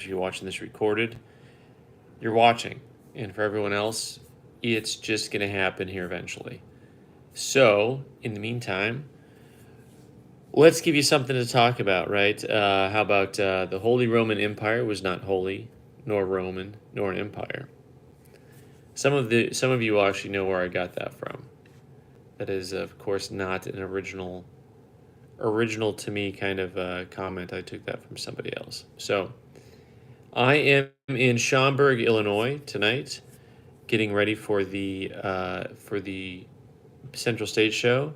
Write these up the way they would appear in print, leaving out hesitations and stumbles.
if you're watching this recorded, you're watching. And for everyone else, it's just going to happen here eventually. So, in the meantime, let's give you something to talk about, right? How about the Holy Roman Empire was not holy, nor Roman, nor an empire. Some of you will actually know where I got that from. That is, of course, not an original to me kind of comment. I took that from somebody else. So I am in Schaumburg, Illinois tonight, getting ready for the Central State Show.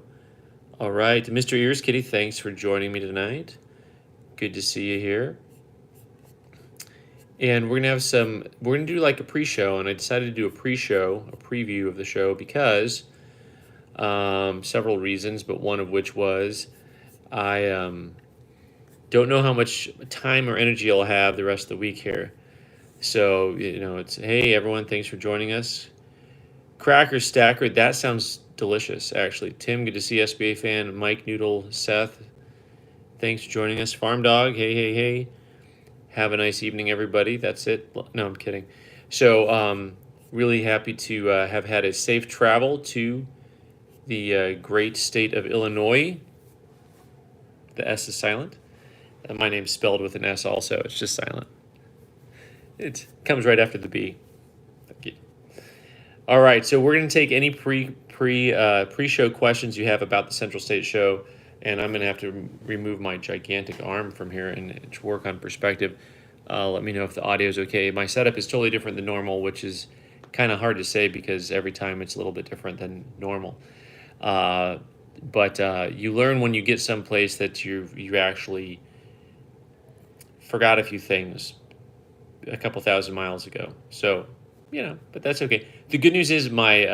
All right, Mr. Ears Kitty, thanks for joining me tonight. Good to see you here. And we're gonna do like a pre-show, and I decided to do a pre-show, a preview of the show because several reasons, but one of which was I don't know how much time or energy I'll have the rest of the week here. So, it's, hey, everyone, thanks for joining us. Cracker Stacker, that sounds delicious, actually. Tim, good to see you, SBA fan. Mike Noodle, Seth, thanks for joining us. Farm Dog, hey. Have a nice evening, everybody. That's it. No, I'm kidding. So, really happy to have had a safe travel to the great state of Illinois. The S is silent. My name's spelled with an S also. It's just silent. It comes right after the B. Thank you. All right, so we're going to take any pre-show questions you have about the Central State Show, and I'm going to have to remove my gigantic arm from here and work on perspective. Let me know if the audio is okay. My setup is totally different than normal, which is kind of hard to say because every time it's a little bit different than normal. But you learn when you get someplace that you actually forgot a few things a couple thousand miles ago. So, but that's okay. The good news is my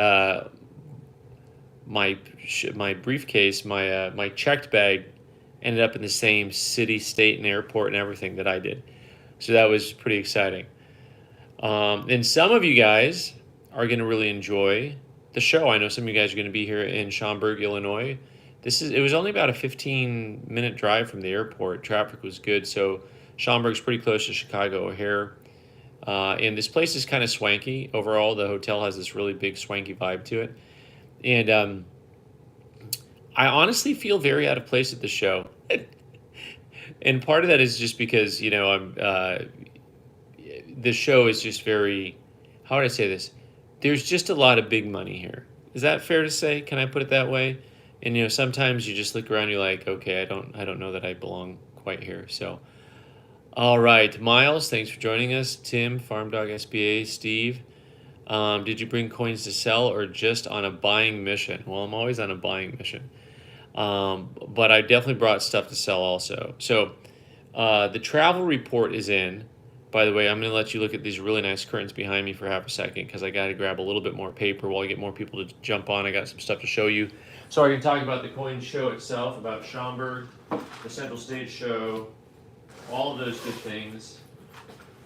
briefcase, my checked bag ended up in the same city, state, and airport and everything that I did. So that was pretty exciting. And some of you guys are going to really enjoy the show. I know some of you guys are going to be here in Schaumburg, Illinois. It was only about a 15-minute drive from the airport. Traffic was good, so Schaumburg's pretty close to Chicago O'Hare. And this place is kind of swanky overall. The hotel has this really big swanky vibe to it. And I honestly feel very out of place at the show. And part of that is just because, the show is just very, how would I say this? There's just a lot of big money here. Is that fair to say? Can I put it that way? And, sometimes you just look around, you're like, okay, I don't know that I belong quite here. So, all right, Miles, thanks for joining us. Tim, Farm Dog SBA, Steve. Did you bring coins to sell or just on a buying mission? Well, I'm always on a buying mission. But I definitely brought stuff to sell also. So the travel report is in. By the way, I'm going to let you look at these really nice curtains behind me for half a second because I got to grab a little bit more paper while I get more people to jump on. I got some stuff to show you. So I can talk about the coin show itself, about Schaumburg, the Central State Show, all of those good things.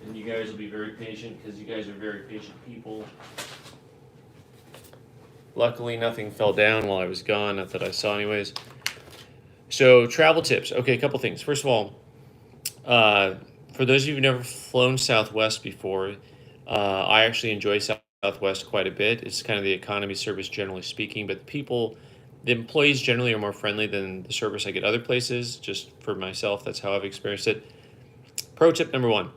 And you guys will be very patient because you guys are very patient people. Luckily, nothing fell down while I was gone, not that I saw anyways. So, travel tips. Okay, a couple things. First of all, for those of you who've never flown Southwest before, I actually enjoy Southwest quite a bit. It's kind of the economy service, generally speaking, but the employees generally are more friendly than the service I get other places. Just for myself, that's how I've experienced it. Pro tip number one.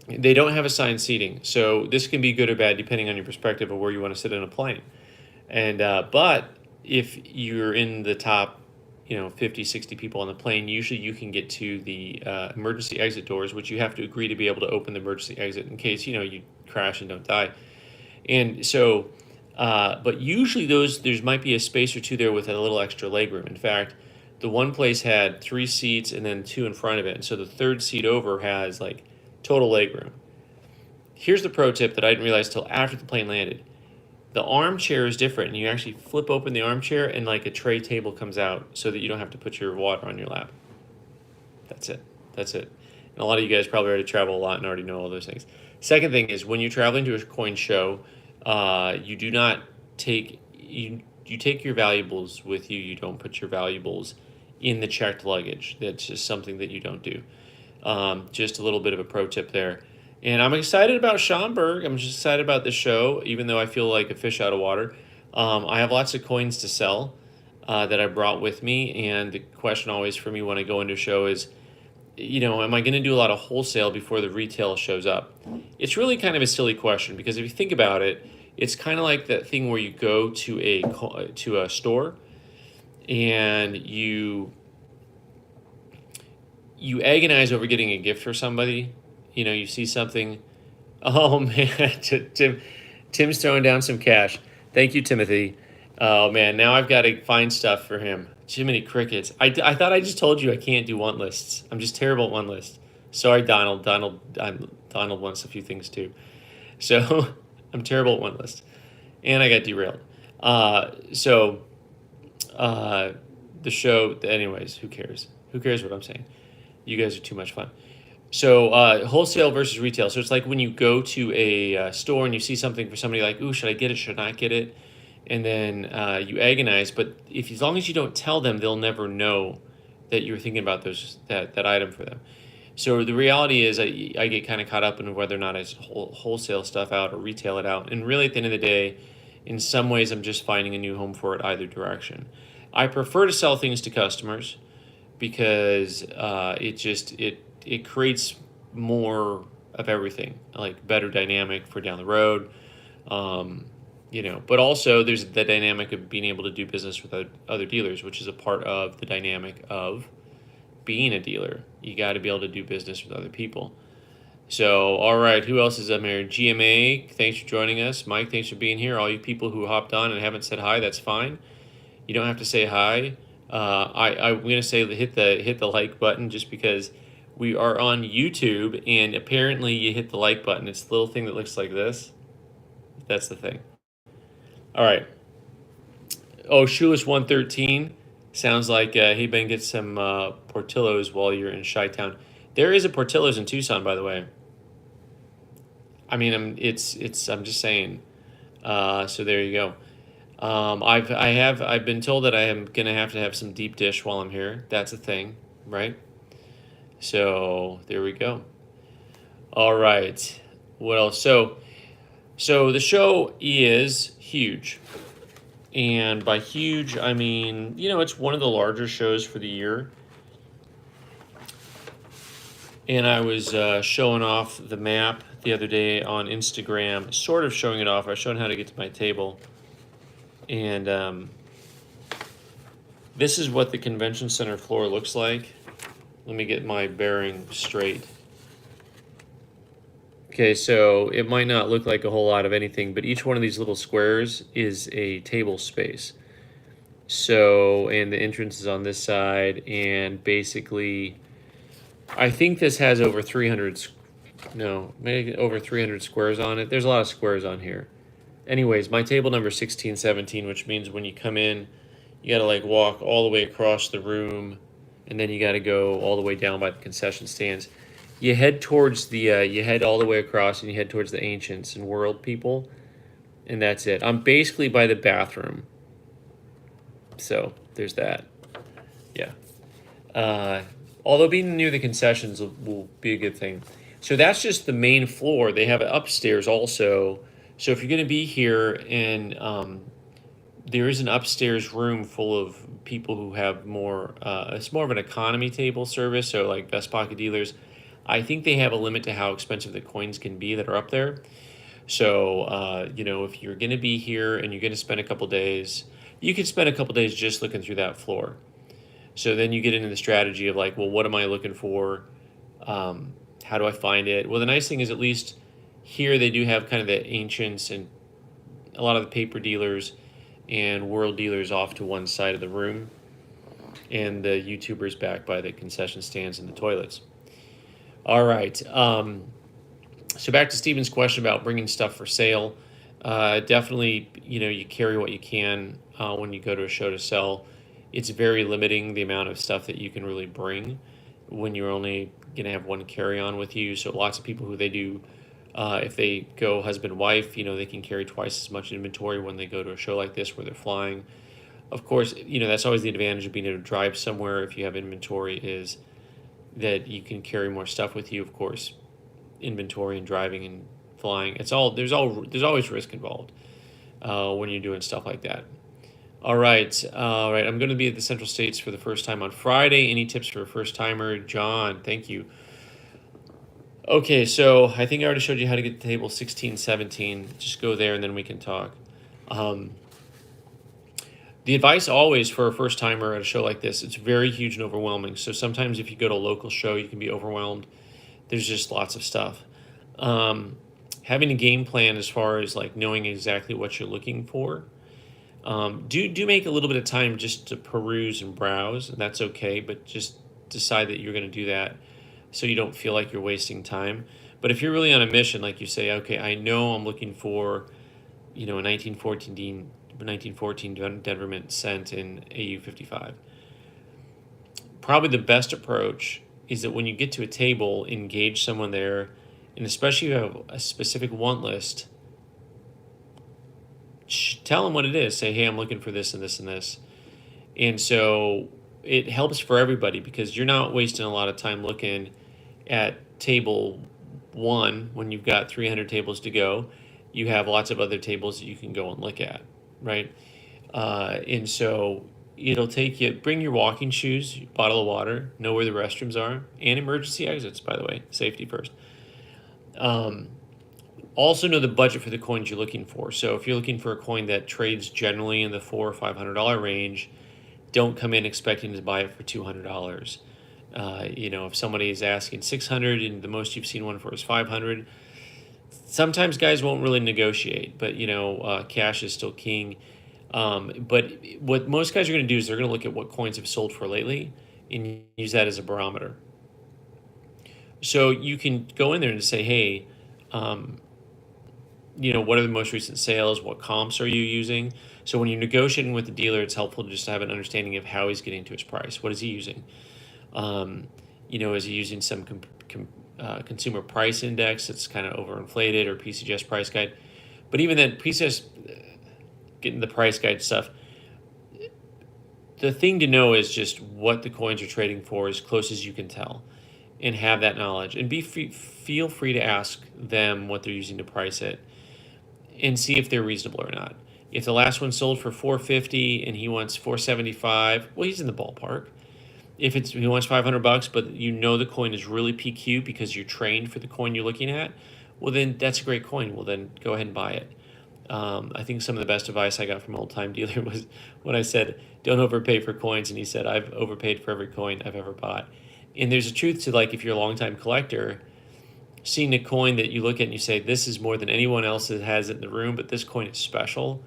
They don't have assigned seating, so this can be good or bad depending on your perspective of where you want to sit in a plane. And but if you're in the top, 50, 60 people on the plane, usually you can get to the emergency exit doors, which you have to agree to be able to open the emergency exit in case, you crash and don't die. And so, but usually there might be a space or two there with a little extra legroom. In fact, the one place had 3 seats and then 2 in front of it. And so the third seat over has like total legroom. Here's the pro tip that I didn't realize till after the plane landed. The armchair is different, and you actually flip open the armchair and like a tray table comes out so that you don't have to put your water on your lap. That's it. And a lot of you guys probably already travel a lot and already know all those things. Second thing is when you're traveling to a coin show, you do not take you take your valuables with you. You don't put your valuables in the checked luggage. That's just something that you don't do. Just a little bit of a pro tip there. And I'm excited about Schomburg. I'm just excited about this show, even though I feel like a fish out of water. I have lots of coins to sell that I brought with me. And the question always for me when I go into a show is, am I going to do a lot of wholesale before the retail shows up? It's really kind of a silly question because if you think about it, it's kind of like that thing where you go to a store and you agonize over getting a gift for somebody. You see something. Oh man, Tim's throwing down some cash. Thank you, Timothy. Oh man, now I've got to find stuff for him. Jiminy crickets. I thought I just told you I can't do want lists. I'm just terrible at want lists. Sorry, Donald. Donald wants a few things too. So I'm terrible at want lists, and I got derailed. So the show. Anyways, who cares? Who cares what I'm saying? You guys are too much fun. So wholesale versus retail. So it's like when you go to a store and you see something for somebody like, ooh, should I get it? Should I not get it? And then you agonize. But as long as you don't tell them, they'll never know that you're thinking about that item for them. So the reality is I get kind of caught up in whether or not I wholesale stuff out or retail it out. And really at the end of the day, in some ways, I'm just finding a new home for it either direction. I prefer to sell things to customers because it creates more of everything, like better dynamic for down the road. But also there's the dynamic of being able to do business with other dealers, which is a part of the dynamic of being a dealer. You got to be able to do business with other people. So, all right, who else is up here? GMA, thanks for joining us. Mike, thanks for being here. All you people who hopped on and haven't said hi, that's fine. You don't have to say hi. I'm gonna say hit the like button just because we are on YouTube, and apparently you hit the like button. It's the little thing that looks like this. That's the thing. All right. Oh, Shoeless 113 sounds like hey Ben, get some Portillo's while you're in Chi-Town. There is a Portillo's in Tucson, by the way. I mean, I'm just saying. So there you go. I've been told that I am gonna have to have some deep dish while I'm here. That's a thing, right? So there we go. All right. What else? So the show is huge, and by huge I mean it's one of the larger shows for the year. And I was showing off the map the other day on Instagram, sort of showing it off. I was showing how to get to my table. And this is what the convention center floor looks like. Let me get my bearing straight. Okay, so it might not look like a whole lot of anything, but each one of these little squares is a table space. So, and the entrance is on this side, and basically, I think this has over 300, maybe over 300 squares on it. There's a lot of squares on here. Anyways, my table number is 1617, which means when you come in, you got to walk all the way across the room, and then you got to go all the way down by the concession stands. You head towards you head all the way across, and you head towards the Ancients and World people, and that's it. I'm basically by the bathroom. So there's that. Yeah. Although being near the concessions will be a good thing. So that's just the main floor. They have it upstairs also. So if you're going to be here and there is an upstairs room full of people who have more, it's more of an economy table service. So like Best Pocket dealers, I think they have a limit to how expensive the coins can be that are up there. So, if you're going to be here and you're going to spend a couple days, you could spend a couple days just looking through that floor. So then you get into the strategy of what am I looking for? How do I find it? Well, the nice thing is at least here they do have kind of the Ancients and a lot of the paper dealers and world dealers off to one side of the room, and the YouTubers back by the concession stands and the toilets. All right. So back to Stephen's question about bringing stuff for sale. Definitely, you carry what you can when you go to a show to sell. It's very limiting the amount of stuff that you can really bring when you're only going to have one carry-on with you. So lots of people who they do, if they go husband-wife, they can carry twice as much inventory when they go to a show like this where they're flying. Of course, that's always the advantage of being able to drive somewhere if you have inventory is that you can carry more stuff with you, of course, inventory and driving and flying. There's always risk involved when you're doing stuff like that. All right, all right. I'm going to be at the Central States for the first time on Friday. Any tips for a first timer, John? Thank you. Okay, so I think I already showed you how to get to table 16, 17. Just go there and then we can talk. Um, the advice always for a first timer at a show like this, it's very huge and overwhelming. So sometimes if you go to a local show, you can be overwhelmed. There's just lots of stuff. Having a game plan as far as like knowing exactly what you're looking for. Do make a little bit of time just to peruse and browse, and that's okay. But just decide that you're going to do that, so you don't feel like you're wasting time. But if you're really on a mission, like you say, okay, I know I'm looking for, a 1914 Denver Mint cent in AU 55. Probably the best approach is that when you get to a table, engage someone there, and especially if you have a specific want list, tell them what it is. Say, hey, I'm looking for this and this and this. And so it helps for everybody because you're not wasting a lot of time looking at table one when you've got 300 tables to go. You have lots of other tables that you can go and look at, right? And so it'll take you, bring your walking shoes, bottle of water, know where the restrooms are, and emergency exits, by the way, safety first. Also know the budget for the coins you're looking for. So if you're looking for a coin that trades generally in the $400 or $500 range, don't come in expecting to buy it for $200. If somebody is asking 600 and the most you've seen one for is 500, sometimes guys won't really negotiate, but cash is still king. But what most guys are going to do is they're going to look at what coins have sold for lately and use that as a barometer. So you can go in there and say, hey, what are the most recent sales? What comps are you using? So when you're negotiating with the dealer, it's helpful to just have an understanding of how he's getting to his price. What is he using? Is he using some consumer price index that's kind of overinflated, or PCGS price guide? But even then, PCGS, getting the price guide stuff, the thing to know is just what the coins are trading for as close as you can tell, and have that knowledge. And feel free to ask them what they're using to price it, and see if they're reasonable or not. If the last one sold for $450 and he wants $475, well, he's in the ballpark. If he wants $500, but the coin is really PQ because you're trained for the coin you're looking at, well, then that's a great coin. Well, then go ahead and buy it. I think some of the best advice I got from an old-time dealer was when I said, don't overpay for coins. And he said, I've overpaid for every coin I've ever bought. And there's a truth to, like, if you're a long-time collector, seeing a coin that you look at and you say, this is more than anyone else that has it in the room, but this coin is special,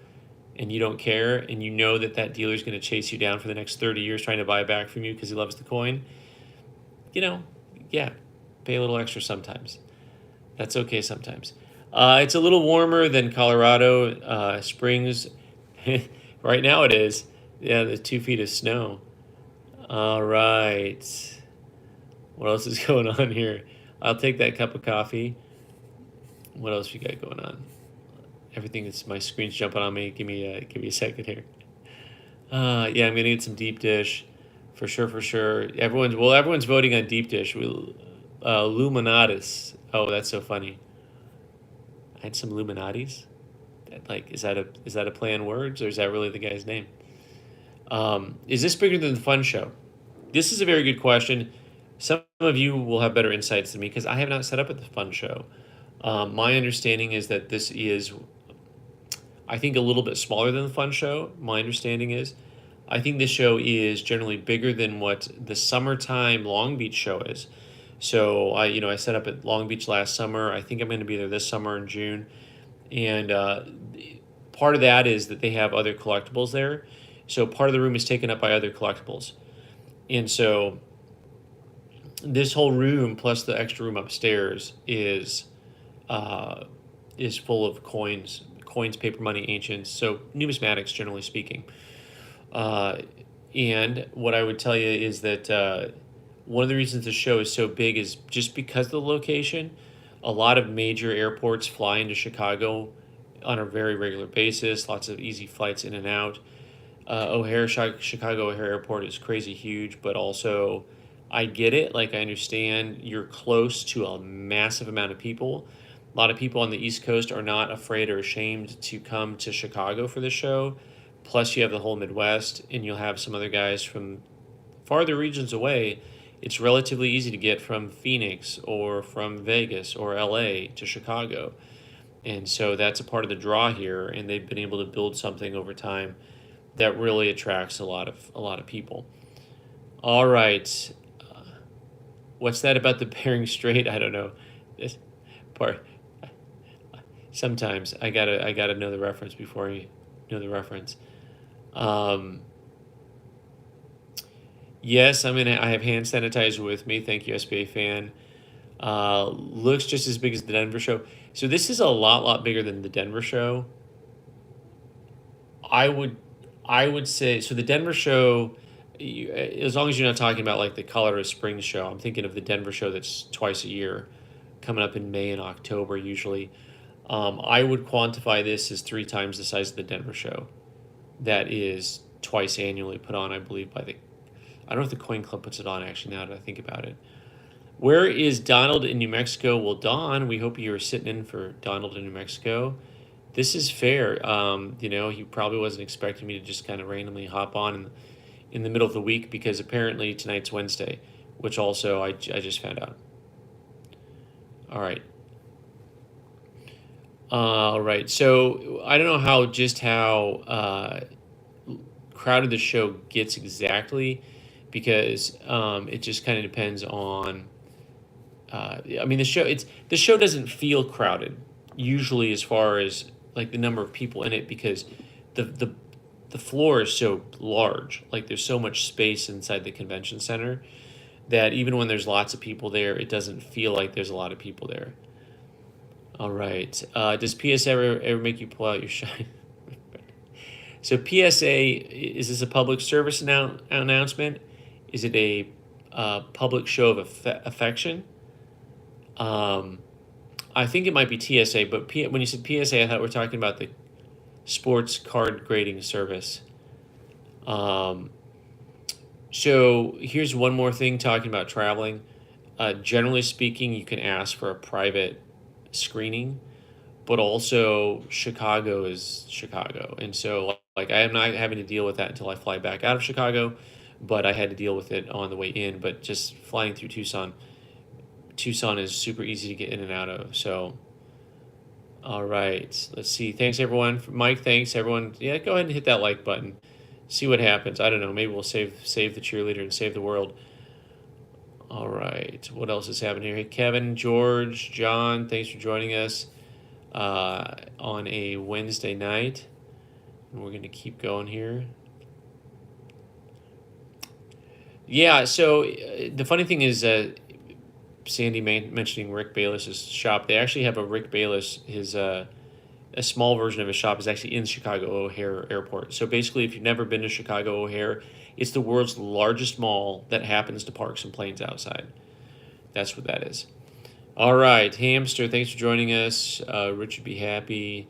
and you don't care, and you know that dealer is going to chase you down for the next 30 years trying to buy it back from you because he loves the coin, yeah, pay a little extra sometimes. That's okay sometimes. It's a little warmer than Colorado Springs. Right now it is. Yeah, the 2 feet of snow. All right. What else is going on here? I'll take that cup of coffee. What else you got going on? Everything is, my screen's jumping on me. Give me a second here. I'm gonna get some deep dish, for sure. Everyone's voting on deep dish. Luminatis. Oh, that's so funny. I had some Illuminatis. Is that a play on words, or is that really the guy's name? Is this bigger than the fun show? This is a very good question. Some of you will have better insights than me because I have not set up at the fun show. My understanding is that this is, I think, a little bit smaller than the fun show. My understanding is, I think this show is generally bigger than what the summertime Long Beach show is. So I set up at Long Beach last summer. I think I'm going to be there this summer in June, and part of that is that they have other collectibles there. So part of the room is taken up by other collectibles, and so this whole room plus the extra room upstairs is full of coins, paper money, ancients, so numismatics generally speaking. And what I would tell you is that one of the reasons the show is so big is just because of the location. A lot of major airports fly into Chicago on a very regular basis, lots of easy flights in and out. Chicago O'Hare Airport is crazy huge, but also I get it. Like, I understand you're close to a massive amount of people. A lot of people on the East Coast are not afraid or ashamed to come to Chicago for the show. Plus, you have the whole Midwest, and you'll have some other guys from farther regions away. It's relatively easy to get from Phoenix or from Vegas or LA to Chicago. And so that's a part of the draw here, and they've been able to build something over time that really attracts a lot of people. All right. What's that about the Bering Strait? I don't know. This part. Sometimes I gotta know the reference before you know the reference. Um, yes, I have hand sanitizer with me. Thank you, SBA fan. Looks just as big as the Denver show. So this is a lot bigger than the Denver show. I would I would say so. The Denver show, as long as you're not talking about like the Colorado Springs show, I'm thinking of the Denver show that's twice a year, coming up in May and October usually. I would quantify this as three times the size of the Denver show. That is twice annually put on, I believe, by the. I don't know if the Coin Club puts it on actually. Now that I think about it, where is Donald in New Mexico? Well, Don, we hope you're sitting in for Donald in New Mexico. This is fair. He probably wasn't expecting me to just kind of randomly hop on in the middle of the week because apparently tonight's Wednesday, which also I just found out. All right. All right. So I don't know how crowded the show gets exactly because it just kind of depends on. The show doesn't feel crowded usually as far as like the number of people in it because the the the floor is so large. Like there's so much space inside the convention center that even when there's lots of people there, it doesn't feel like there's a lot of people there. All right. Does PSA ever make you pull out your shine? So PSA, is this a public service announcement? Is it a public show of affection? Um, I think it might be TSA, but when you said PSA, I thought we are talking about the sports card grading service. Um, so here's one more thing talking about traveling. Generally speaking, you can ask for a private screening, but also Chicago is Chicago. And so like I am not having to deal with that until I fly back out of Chicago, but I had to deal with it on the way in. But just flying through Tucson is super easy to get in and out of. So, all right, let's see. Thanks everyone. Mike, thanks everyone. Yeah, go ahead and hit that like button. See what happens. I don't know. Maybe we'll save the cheerleader and save the world. All right. What else is happening here? Hey, Kevin, George, John, thanks for joining us on a Wednesday night. And we're going to keep going here. Yeah, so the funny thing is Sandy mentioning Rick Bayless's shop. They actually have a Rick Bayless, a small version of his shop is actually in Chicago O'Hare Airport. So basically, if you've never been to Chicago O'Hare, it's the world's largest mall that happens to park some planes outside. That's what that is. All right, Hamster, thanks for joining us. Richard Be Happy.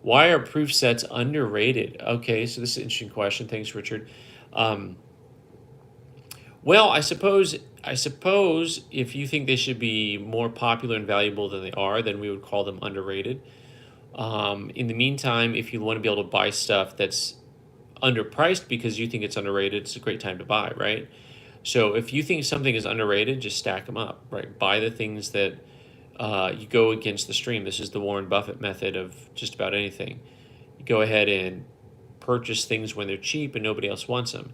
Why are proof sets underrated? Okay, so this is an interesting question. Thanks, Richard. Well, I suppose if you think they should be more popular and valuable than they are, then we would call them underrated. In the meantime, if you want to be able to buy stuff that's underpriced because you think it's underrated, it's a great time to buy, right? So if you think something is underrated, just stack them up, right? Buy the things that you go against the stream. This is the Warren Buffett method of just about anything. You go ahead and purchase things when they're cheap and nobody else wants them.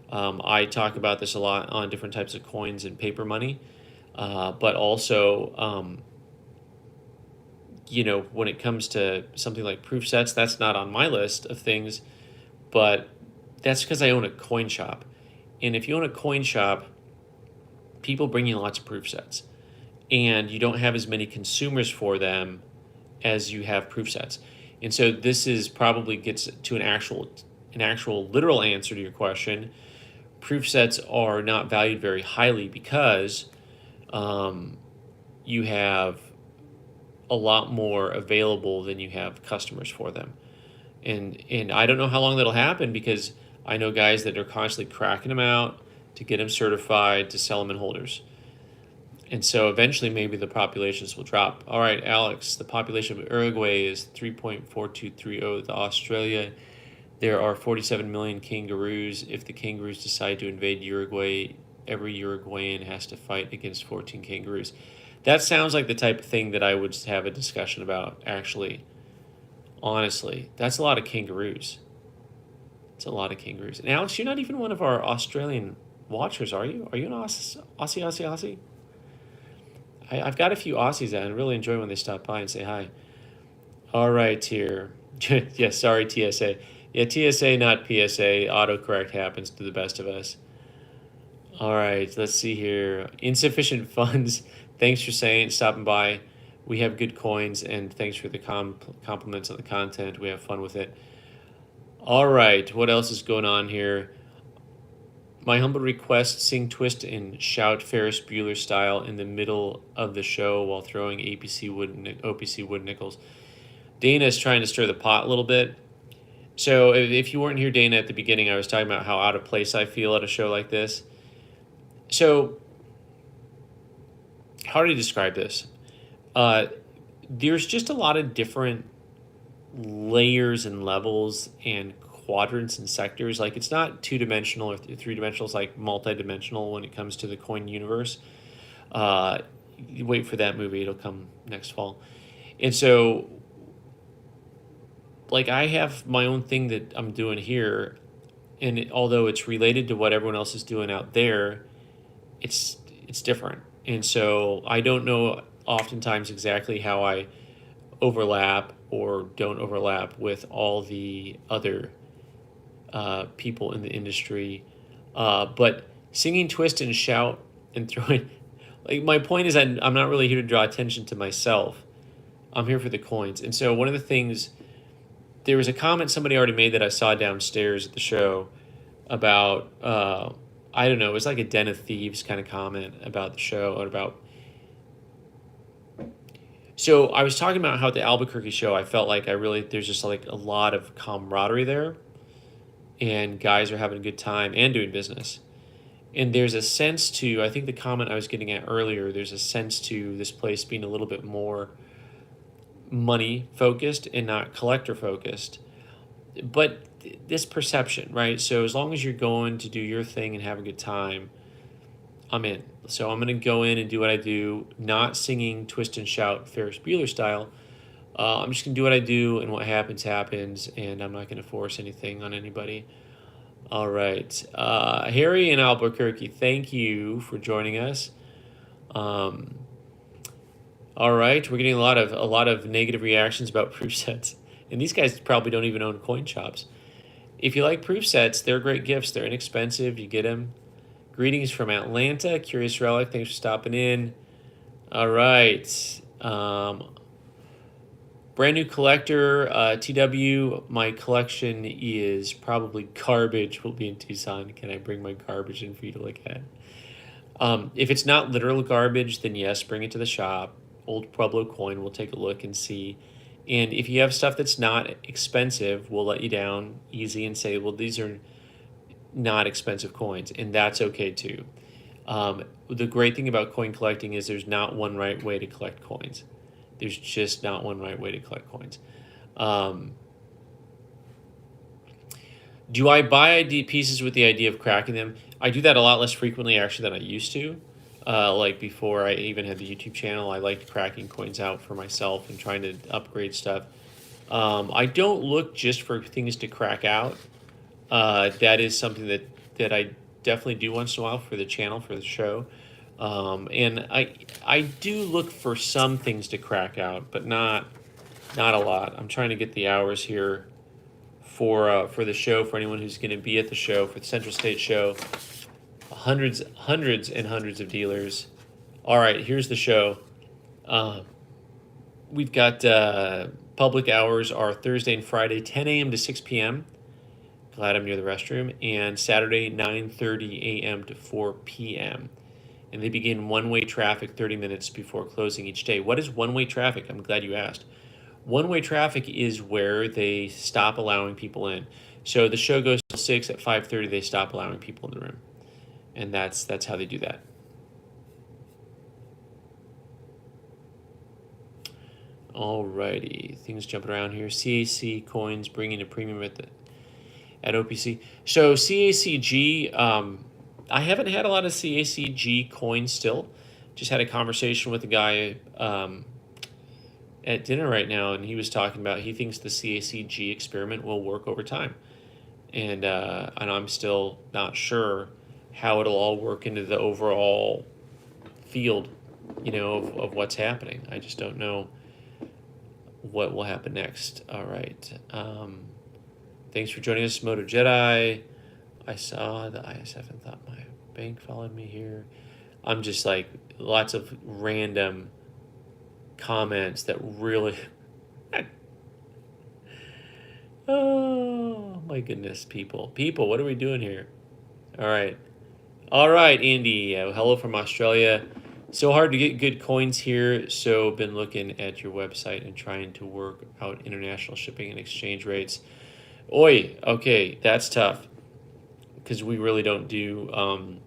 I talk about this a lot on different types of coins and paper money, but also, when it comes to something like proof sets, that's not on my list of things, but that's because I own a coin shop. And if you own a coin shop, people bring you lots of proof sets, and you don't have as many consumers for them as you have proof sets. And so this is probably gets to an actual literal answer to your question. Proof sets are not valued very highly because you have a lot more available than you have customers for them. And I don't know how long that'll happen because I know guys that are constantly cracking them out. to get them certified to sell them in holders. And so eventually maybe the populations will drop. All right, Alex, the population of Uruguay is 3.4230. The Australia, there are 47 million kangaroos. If the kangaroos decide to invade Uruguay, every Uruguayan has to fight against 14 kangaroos. That sounds like the type of thing that I would have a discussion about, actually. Honestly, that's a lot of kangaroos. It's a lot of kangaroos. And Alex, you're not even one of our Australian watchers, are you? Are you an Aussie? I've got a few Aussies that I really enjoy when they stop by and say hi. All right, here. Yeah, sorry, TSA. Yeah, TSA, not PSA. Autocorrect happens to the best of us. All right, let's see here. Insufficient funds. Thanks for stopping by. We have good coins, and thanks for the compliments on the content. We have fun with it. All right, what else is going on here? My humble request, sing, twist, and shout Ferris Bueller style in the middle of the show while throwing OPC wood nickels. Dana is trying to stir the pot a little bit. So if you weren't here, Dana, at the beginning, I was talking about how out of place I feel at a show like this. So how do you describe this? There's just a lot of different layers and levels and quadrants and sectors. Like, it's not two-dimensional or three-dimensional. It's like multi-dimensional when it comes to the coin universe. You wait for that movie. It'll come next fall. And so, like, I have my own thing that I'm doing here, and although it's related to what everyone else is doing out there, it's different. And so I don't know oftentimes exactly how I overlap or don't overlap with all the other people in the industry. But singing, twist, and shout and throwing, like, my point is I'm not really here to draw attention to myself. I'm here for the coins. And so one of the things, there was a comment somebody already made that I saw downstairs at the show about, I don't know, it was like a Den of Thieves kind of comment about the show, or about. So I was talking about how at the Albuquerque show, I felt like there's just like a lot of camaraderie there, and guys are having a good time and doing business. And there's a sense to, I think the comment I was getting at earlier, there's a sense to this place being a little bit more money focused and not collector focused. But this perception, right? So as long as you're going to do your thing and have a good time, I'm in. So I'm going to go in and do what I do, not singing twist and shout Ferris Bueller style. I'm just going to do what I do, and what happens, happens, and I'm not going to force anything on anybody. All right. Harry in Albuquerque, thank you for joining us. All right. We're getting a lot of negative reactions about proof sets. And these guys probably don't even own coin shops. If you like proof sets, they're great gifts. They're inexpensive. You get them. Greetings from Atlanta. Curious Relic, thanks for stopping in. All right. Brand new collector, TW. My collection is probably garbage. Will be in Tucson. Can I bring my garbage in for you to look at? If it's not literal garbage, then yes, bring it to the shop. Old Pueblo coin, we'll take a look and see. And if you have stuff that's not expensive, we'll let you down easy and say, well, these are not expensive coins, and that's okay too. The great thing about coin collecting is there's not one right way to collect coins. There's just not one right way to collect coins. Do I buy pieces with the idea of cracking them? I do that a lot less frequently, actually, than I used to. Like before I even had the YouTube channel, I liked cracking coins out for myself and trying to upgrade stuff. I don't look just for things to crack out. That is something that I definitely do once in a while for the channel, for the show. And I do look for some things to crack out, but not a lot. I'm trying to get the hours here for the show, for anyone who's going to be at the show, for the Central State show. Hundreds and hundreds of dealers. All right, here's the show. We've got public hours are Thursday and Friday, 10 a.m. to 6 p.m. Glad I'm near the restroom. And Saturday, 9:30 a.m. to 4 p.m. And they begin one-way traffic 30 minutes before closing each day. What is one-way traffic? I'm glad you asked. One-way traffic is where they stop allowing people in. So the show goes till 6. At 5:30, they stop allowing people in the room. And that's how they do that. Alrighty, things jumping around here. CAC coins bringing a premium at OPC. So CACG, I haven't had a lot of CACG coins still. Just had a conversation with a guy at dinner right now, and he was talking about he thinks the CACG experiment will work over time, and I'm still not sure how it'll all work into the overall field, of what's happening. I just don't know what will happen next. All right. Thanks for joining us, Moto Jedi. I saw the ISF and thought my bank followed me here. I'm just like lots of random comments that really. Oh my goodness, people, what are we doing here? All right, Andy. Hello from Australia. So hard to get good coins here, so been looking at your website and trying to work out international shipping and exchange rates. Oi, okay, that's tough because we really don't do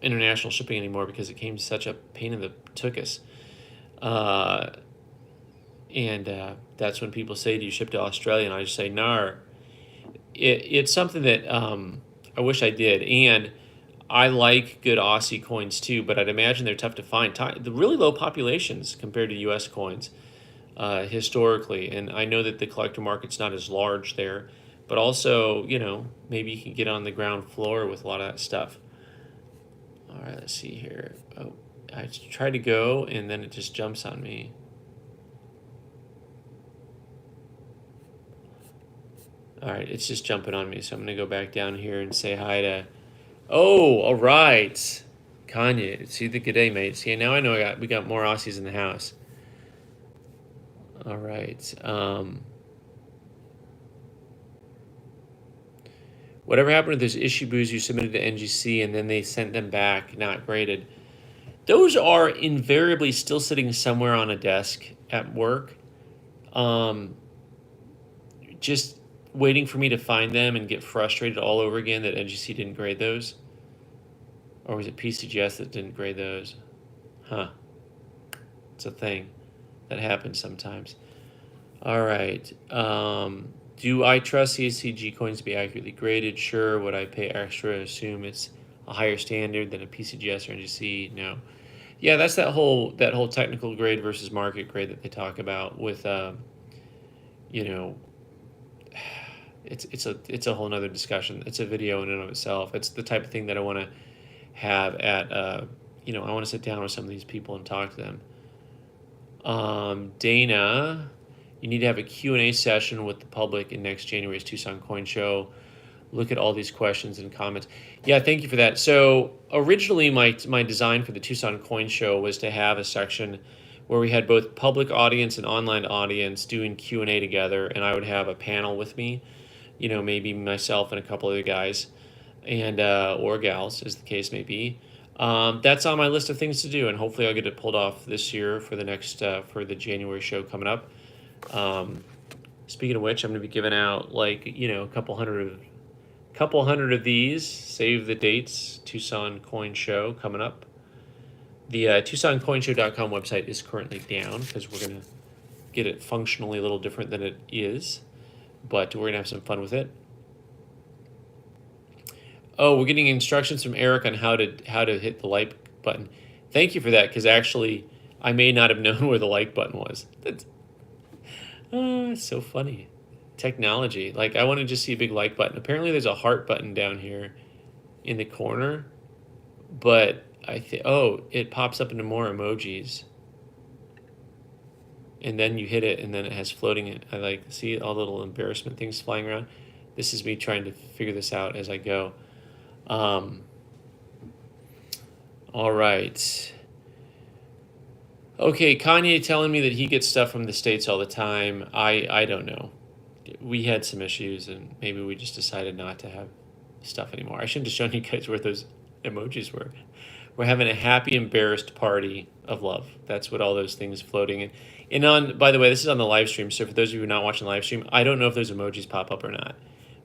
international shipping anymore because it came such a pain in the tuchus. And that's when people say, do you ship to Australia? And I just say, nar. It's something that I wish I did. And I like good Aussie coins too, but I'd imagine they're tough to find. The really low populations compared to U.S. coins historically, and I know that the collector market's not as large there, but also, maybe you can get on the ground floor with a lot of that stuff. All right, let's see here. Oh, I tried to go, and then it just jumps on me. All right, it's just jumping on me, so I'm going to go back down here and say hi to... Oh, all right. Kanye, see the good day, mate. See, now I know we got more Aussies in the house. All right. Whatever happened to those issue boos you submitted to NGC and then they sent them back not graded? Those are invariably still sitting somewhere on a desk at work, just waiting for me to find them and get frustrated all over again that NGC didn't grade those. Or was it PCGS that didn't grade those? Huh. It's a thing that happens sometimes. All right. Do I trust CACG coins to be accurately graded? Sure. Would I pay extra and assume it's a higher standard than a PCGS or NGC? No. Yeah, that's that whole technical grade versus market grade that they talk about with, it's a whole nother discussion. It's a video in and of itself. It's the type of thing that I want to have at, I want to sit down with some of these people and talk to them. Dana, you need to have a Q&A session with the public in next January's Tucson Coin Show. Look at all these questions and comments. Yeah, thank you for that. So originally my design for the Tucson Coin Show was to have a section where we had both public audience and online audience doing Q&A together, and I would have a panel with me, maybe myself and a couple other guys, and or gals, as the case may be. That's on my list of things to do, and hopefully I'll get it pulled off this year for the next for the January show coming up. Speaking of which, I'm going to be giving out a couple hundred of these. Save the dates. Tucson Coin Show coming up. The TucsonCoinShow.com website is currently down because we're going to get it functionally a little different than it is, but we're going to have some fun with it. Oh, we're getting instructions from Eric on how to hit the like button. Thank you for that, because actually I may not have known where the like button was. It's so funny. Technology. I want to just see a big like button. Apparently there's a heart button down here in the corner, but it pops up into more emojis. And then you hit it, and then it has floating it. I see all the little embarrassment things flying around. This is me trying to figure this out as I go. All right. Okay, Kanye telling me that he gets stuff from the States all the time. I don't know. We had some issues, and maybe we just decided not to have stuff anymore. I shouldn't have shown you guys where those emojis were. We're having a happy, embarrassed party of love. That's what all those things floating in. And on, by the way, this is on the live stream, so for those of you who are not watching the live stream, I don't know if those emojis pop up or not.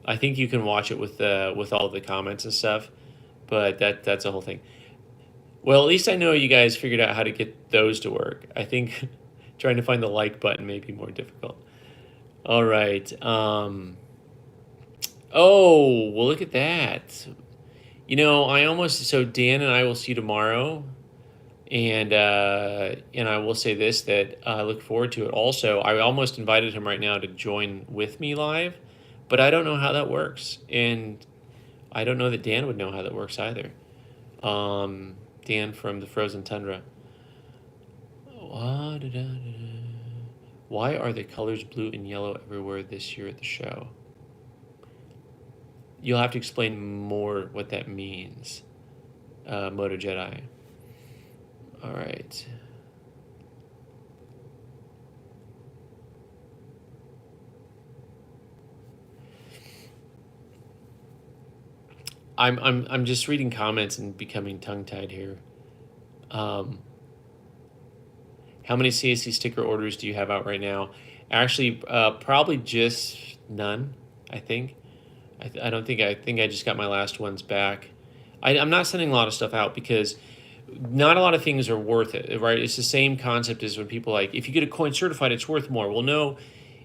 I think you can watch it with all of the comments and stuff, but that's a whole thing. Well, at least I know you guys figured out how to get those to work. I think trying to find the like button may be more difficult. All right. Oh, well, look at that. I almost so Dan and I will see you tomorrow, and I will say this that I look forward to it. Also, I almost invited him right now to join with me live, but I don't know how that works, and I don't know that Dan would know how that works either. Dan from the Frozen Tundra. Why are the colors blue and yellow everywhere this year at the show? You'll have to explain more what that means, Moto Jedi. All right. I'm just reading comments and becoming tongue tied here. How many CAC sticker orders do you have out right now? Actually, probably just none. I think. I don't think I think I just got my last ones back. I'm not sending a lot of stuff out because not a lot of things are worth it, right? It's the same concept as when people like, if you get a coin certified, it's worth more. Well, no,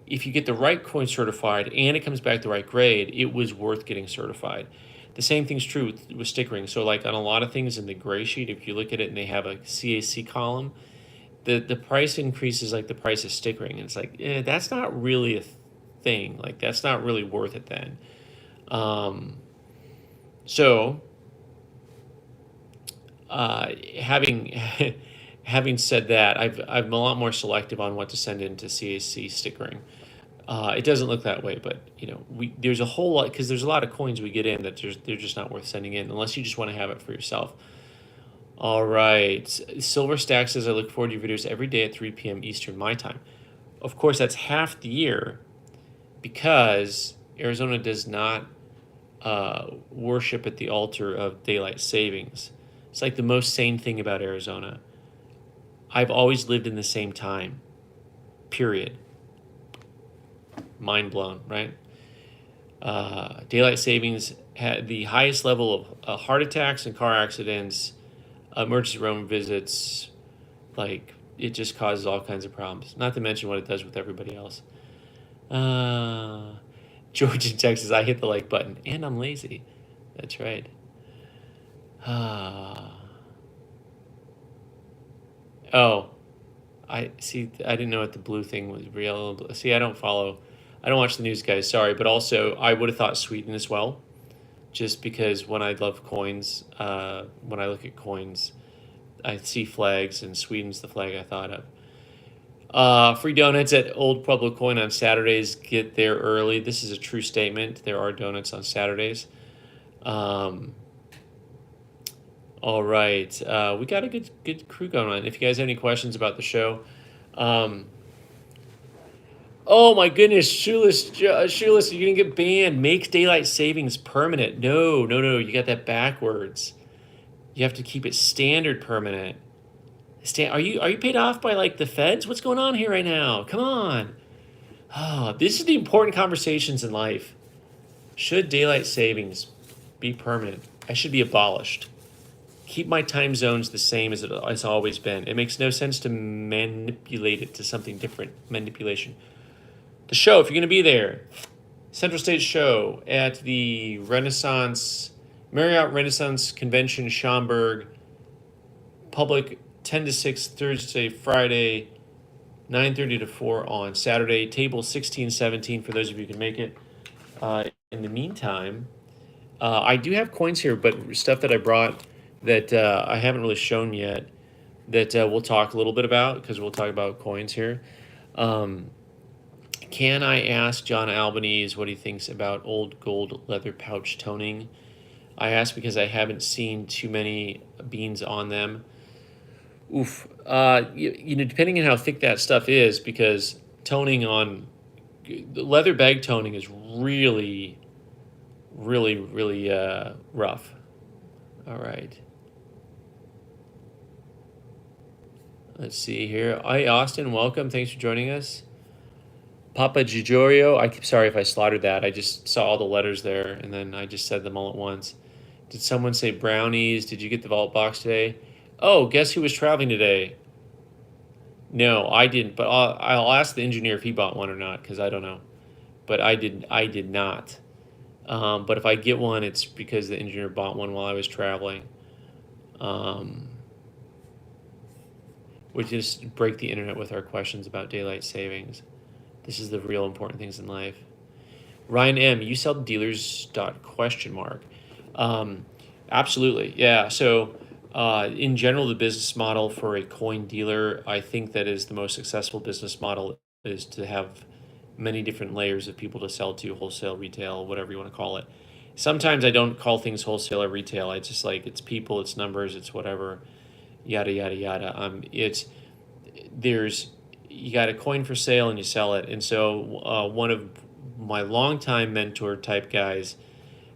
if you get the right coin certified and it comes back the right grade, it was worth getting certified. The same thing's true with stickering. So like on a lot of things in the gray sheet, if you look at it and they have a CAC column, the price increases like the price of stickering. And it's like, that's not really a thing. Like that's not really worth it then. So having having said that, I'm a lot more selective on what to send into CAC stickering. It doesn't look that way, but there's a whole lot because there's a lot of coins we get in that they're just not worth sending in unless you just want to have it for yourself. All right, Silver Stack says I look forward to your videos every day at 3 p.m. Eastern my time. Of course, that's half the year because Arizona does not worship at the altar of daylight savings. It's like the most sane thing about Arizona. I've always lived in the same time, period. Mind blown, right? Daylight savings had the highest level of heart attacks and car accidents, emergency room visits. Like, it just causes all kinds of problems. Not to mention what it does with everybody else. George in Texas, I hit the like button, and I'm lazy. That's right. Oh, I see. I didn't know what the blue thing was real. See, I don't watch the news, guys. Sorry, but also I would have thought Sweden as well, just because when I love coins, when I look at coins, I see flags, and Sweden's the flag I thought of. Free donuts at Old Pueblo Coin on Saturdays. Get there early. This is a true statement. There are donuts on Saturdays. All right. We got a good crew going on. If you guys have any questions about the show. Oh my goodness, Shoeless, you're gonna get banned. Make daylight savings permanent. No, you got that backwards. You have to keep it standard permanent. Are you paid off by like the feds? What's going on here right now? Come on. Oh, this is the important conversations in life. Should daylight savings be permanent? I should be abolished. Keep my time zones the same as it has always been. It makes no sense to manipulate it to something different. Manipulation. The show, if you're going to be there, Central State Show at the Marriott Renaissance Convention, Schaumburg, public 10 to 6 Thursday, Friday, 9:30 to 4 on Saturday, table 1617 for those of you who can make it. In the meantime, I do have coins here, but stuff that I brought that I haven't really shown yet that we'll talk a little bit about because we'll talk about coins here. Can I ask John Albanese what he thinks about old gold leather pouch toning? I ask because I haven't seen too many beans on them. Oof. Depending on how thick that stuff is, because toning on leather bag toning is really, really, really rough. All right. Let's see here. Hi, Austin. Welcome. Thanks for joining us. Papa Giorgio. Sorry if I slaughtered that. I just saw all the letters there, and then I just said them all at once. Did someone say brownies? Did you get the vault box today? Oh, guess who was traveling today? No, I didn't, but I'll ask the engineer if he bought one or not, because I don't know. But I did not. But if I get one, it's because the engineer bought one while I was traveling. We just break the internet with our questions about daylight savings. This is the real important things in life. Ryan M, you sell dealers dot question mark. Absolutely, yeah. So in general, the business model for a coin dealer, I think that is the most successful business model is to have many different layers of people to sell to, wholesale, retail, whatever you want to call it. Sometimes I don't call things wholesale or retail. I just like it's people, it's numbers, it's whatever, yada yada yada. It's there's you got a coin for sale and you sell it, and so one of my longtime mentor type guys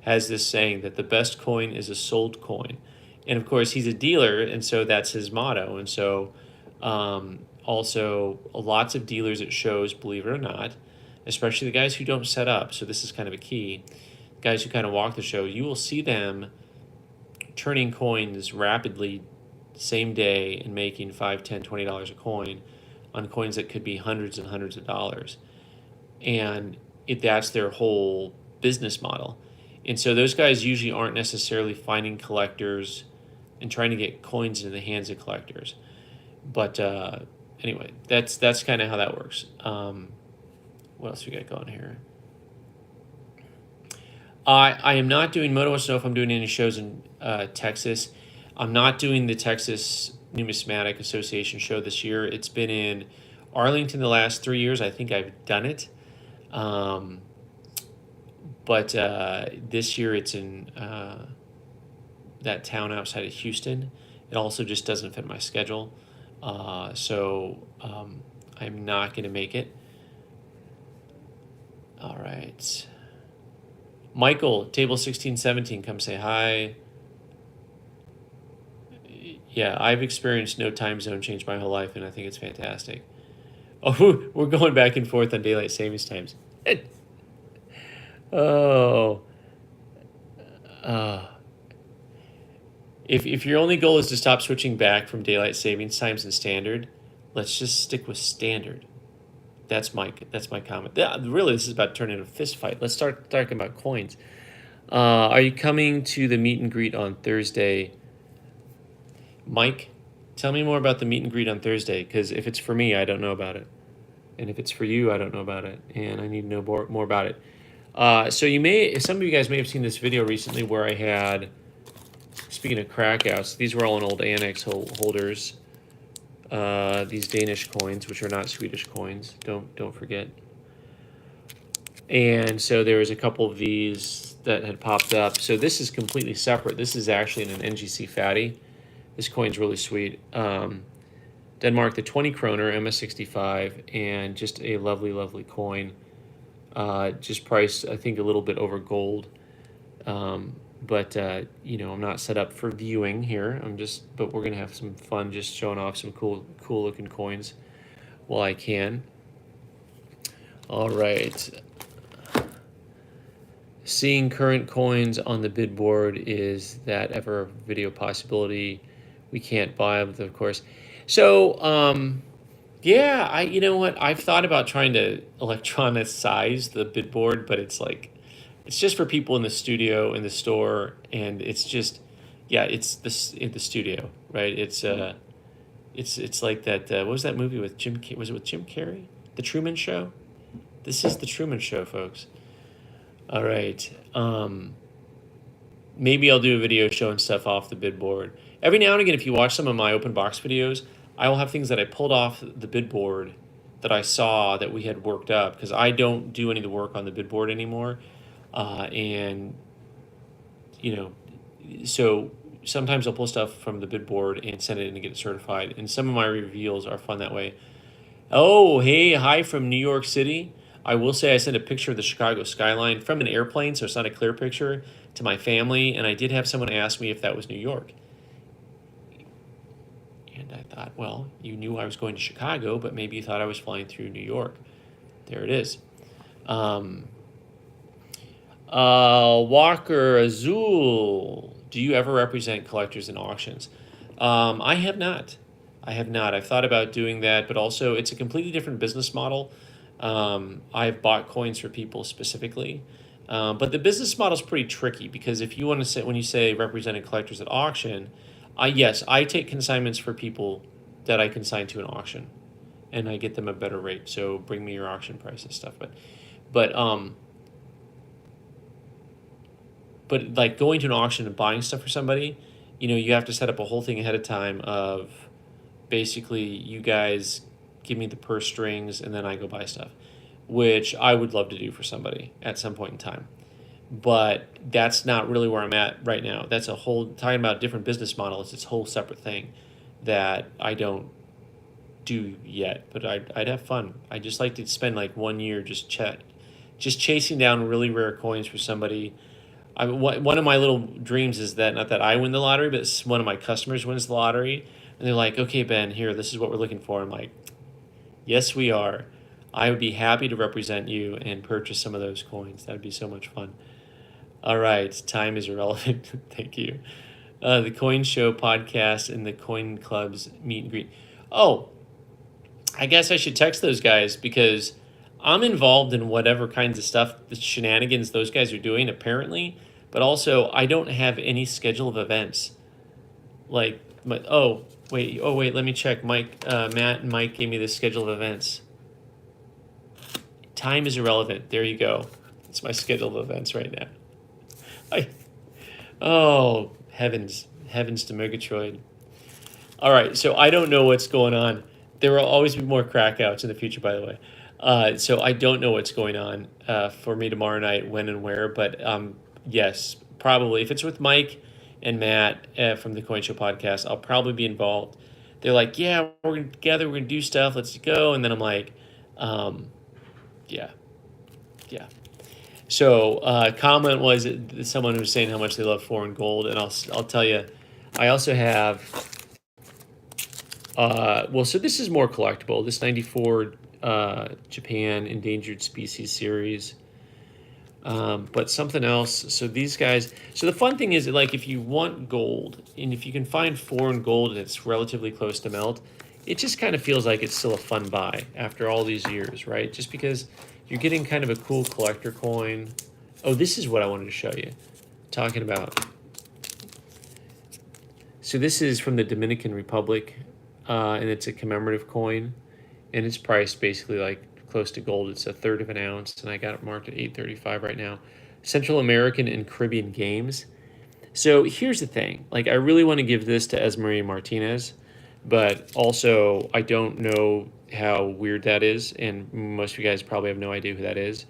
has this saying that the best coin is a sold coin, and of course he's a dealer, and so that's his motto, and so also lots of dealers at shows, believe it or not, especially the guys who don't set up. So this is kind of a key. Guys who kind of walk the show, you will see them turning coins rapidly same day and making $5, $10, $20 a coin on coins that could be hundreds and hundreds of dollars. And that's their whole business model. And so those guys usually aren't necessarily finding collectors and trying to get coins into the hands of collectors. But anyway, that's kind of how that works. What else we got going here? I am not doing Moto wants to know if I'm doing any shows in Texas. I'm not doing the Texas Numismatic Association show this year. It's been in Arlington the last 3 years. I think I've done it. But this year it's in that town outside of Houston. It also just doesn't fit my schedule. So I'm not going to make it. All right. Michael, table 1617, come say hi. Yeah, I've experienced no time zone change my whole life, and I think it's fantastic. Oh, we're going back and forth on daylight savings times. Oh. If your only goal is to stop switching back from daylight savings times and standard, let's just stick with standard. That's my comment. Yeah, really, this is about turning a fist fight. Let's start talking about coins. Are you coming to the meet and greet on Thursday? Mike, tell me more about the meet and greet on Thursday, because if it's for me, I don't know about it. And if it's for you, I don't know about it. And I need to know more about it. So some of you guys may have seen this video recently where I had, speaking of Krakau's, these were all in old Annex holders. These Danish coins, which are not Swedish coins, don't forget. And so there was a couple of these that had popped up. So this is completely separate. This is actually in an NGC fatty. This coin's really sweet. Denmark, the 20 kroner MS65, and just a lovely, lovely coin. Just priced, I think, a little bit over gold. But I'm not set up for viewing here. But we're gonna have some fun just showing off some cool looking coins while I can. All right. Seeing current coins on the bid board, is that ever a video possibility? We can't buy them, of course. So, yeah, you know what? I've thought about trying to electronicize the bid board, but it's just for people in the studio, in the store, and it's just, yeah, it's in the studio, right? It's like that. What was that movie with Jim? Was it with Jim Carrey? The Truman Show. This is the Truman Show, folks. All right. Maybe I'll do a video showing stuff off the bid board. Every now and again, if you watch some of my open box videos, I will have things that I pulled off the bid board that I saw that we had worked up, because I don't do any of the work on the bid board anymore. So sometimes I'll pull stuff from the bid board and send it in to get it certified. And some of my reveals are fun that way. Oh, hey, hi from New York City. I will say I sent a picture of the Chicago skyline from an airplane, so it's not a clear picture, to my family. And I did have someone ask me if that was New York. And I thought, well, you knew I was going to Chicago, but maybe you thought I was flying through New York. There it is. Walker Azul. do you ever represent collectors in auctions? I have not. I have not. I've thought about doing that, but also it's a completely different business model. I've bought coins for people specifically, but the business model is pretty tricky because if you want to say, when you say representing collectors at auction, yes, I take consignments for people that I consign to an auction, and I get them a better rate. So bring me your auction price and stuff. But but like going to an auction and buying stuff for somebody, you have to set up a whole thing ahead of time of basically you guys give me the purse strings and then I go buy stuff, which I would love to do for somebody at some point in time. But that's not really where I'm at right now. That's a whole, talking about different business models, it's a whole separate thing that I don't do yet, but I'd have fun. I just like to spend like 1 year just chasing down really rare coins for somebody. One of my little dreams is that not that I win the lottery, but one of my customers wins the lottery, and they're like, "Okay, Ben, here, this is what we're looking for." I'm like, "Yes, we are. I would be happy to represent you and purchase some of those coins. That would be so much fun." All right, time is irrelevant. Thank you. The Coin Show podcast and the Coin Club's meet and greet. Oh, I guess I should text those guys because I'm involved in whatever kinds of stuff, the shenanigans those guys are doing, apparently. But also, I don't have any schedule of events. Like, wait, let me check. Matt and Mike gave me the schedule of events. Time is irrelevant. There you go. It's my schedule of events right now. Oh, heavens to Murgatroyd. All right, so I don't know what's going on. There will always be more crackouts in the future, by the way. So I don't know what's going on for me tomorrow night, when and where. But yes, probably. If it's with Mike and Matt from the Coin Show podcast, I'll probably be involved. They're like, yeah, we're together, we're going to do stuff, let's go. And then I'm like, yeah. So comment was someone was saying how much they love foreign gold. And I'll tell you, I also have... so this is more collectible. This 94 Japan Endangered Species series. But something else. So these guys. So the fun thing is that, like, if you want gold, and if you can find foreign gold and it's relatively close to melt, it just kind of feels like it's still a fun buy after all these years, right? Just because you're getting kind of a cool collector coin. Oh, this is what I wanted to show you. Talking about. So this is from the Dominican Republic. And it's a commemorative coin, and it's priced basically like close to gold. It's 1/3 of an ounce, and I got it marked at $8.35 right now. Central American and Caribbean Games. So here's the thing. Like, I really want to give this to Esmarie Martinez, but also I don't know how weird that is, and most of you guys probably have no idea who that is.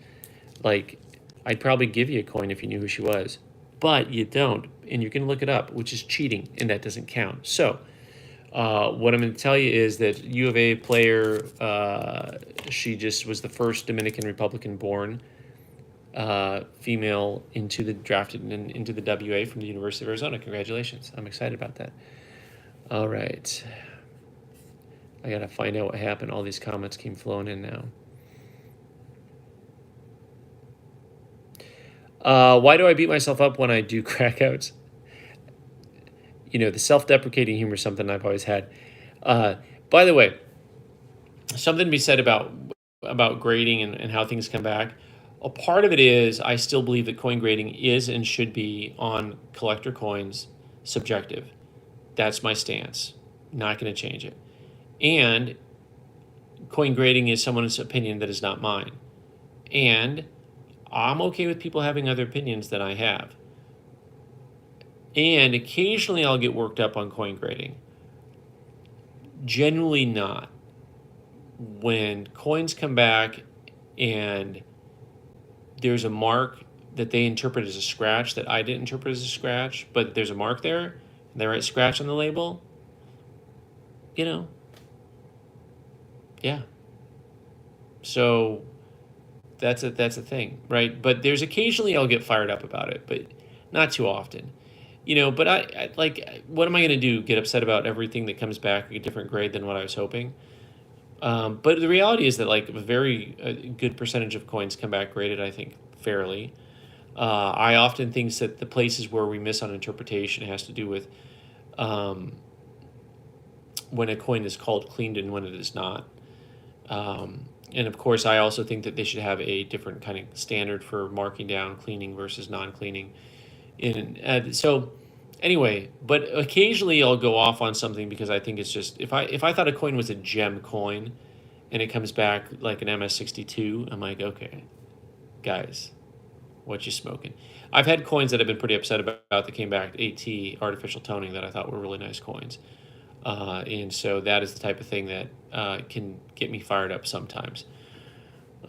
Like, I'd probably give you a coin if you knew who she was, but you don't, and you can look it up, which is cheating, and that doesn't count. So what I'm going to tell you is that U of A player, she just was the first Dominican Republican born female drafted into the WA from the University of Arizona. Congratulations. I'm excited about that. All right. I got to find out what happened. All these comments came flowing in now. Why do I beat myself up when I do crackouts? The self-deprecating humor is something I've always had. By the way, something to be said about grading and how things come back. A part of it is I still believe that coin grading is and should be on collector coins subjective. That's my stance. Not going to change it. And coin grading is someone's opinion that is not mine. And I'm okay with people having other opinions than I have. And occasionally I'll get worked up on coin grading. Generally not. When coins come back and there's a mark that they interpret as a scratch that I didn't interpret as a scratch, but there's a mark there, and they write scratch on the label, yeah. So that's a thing, right? But there's occasionally I'll get fired up about it, but not too often. But I like, what am I going to do? Get upset about everything that comes back a different grade than what I was hoping? But the reality is that, like, a very good percentage of coins come back graded, I think, fairly. I often think that the places where we miss on interpretation has to do with um, when a coin is called cleaned and when it is not. And of course, I also think that they should have a different kind of standard for marking down cleaning versus non-cleaning. So anyway, but occasionally I'll go off on something because I think it's just if I thought a coin was a gem coin, and it comes back like an MS62, I'm like, okay, guys, what you smoking? I've had coins that I've been pretty upset about that came back AT artificial toning that I thought were really nice coins. And so that is the type of thing that can get me fired up sometimes.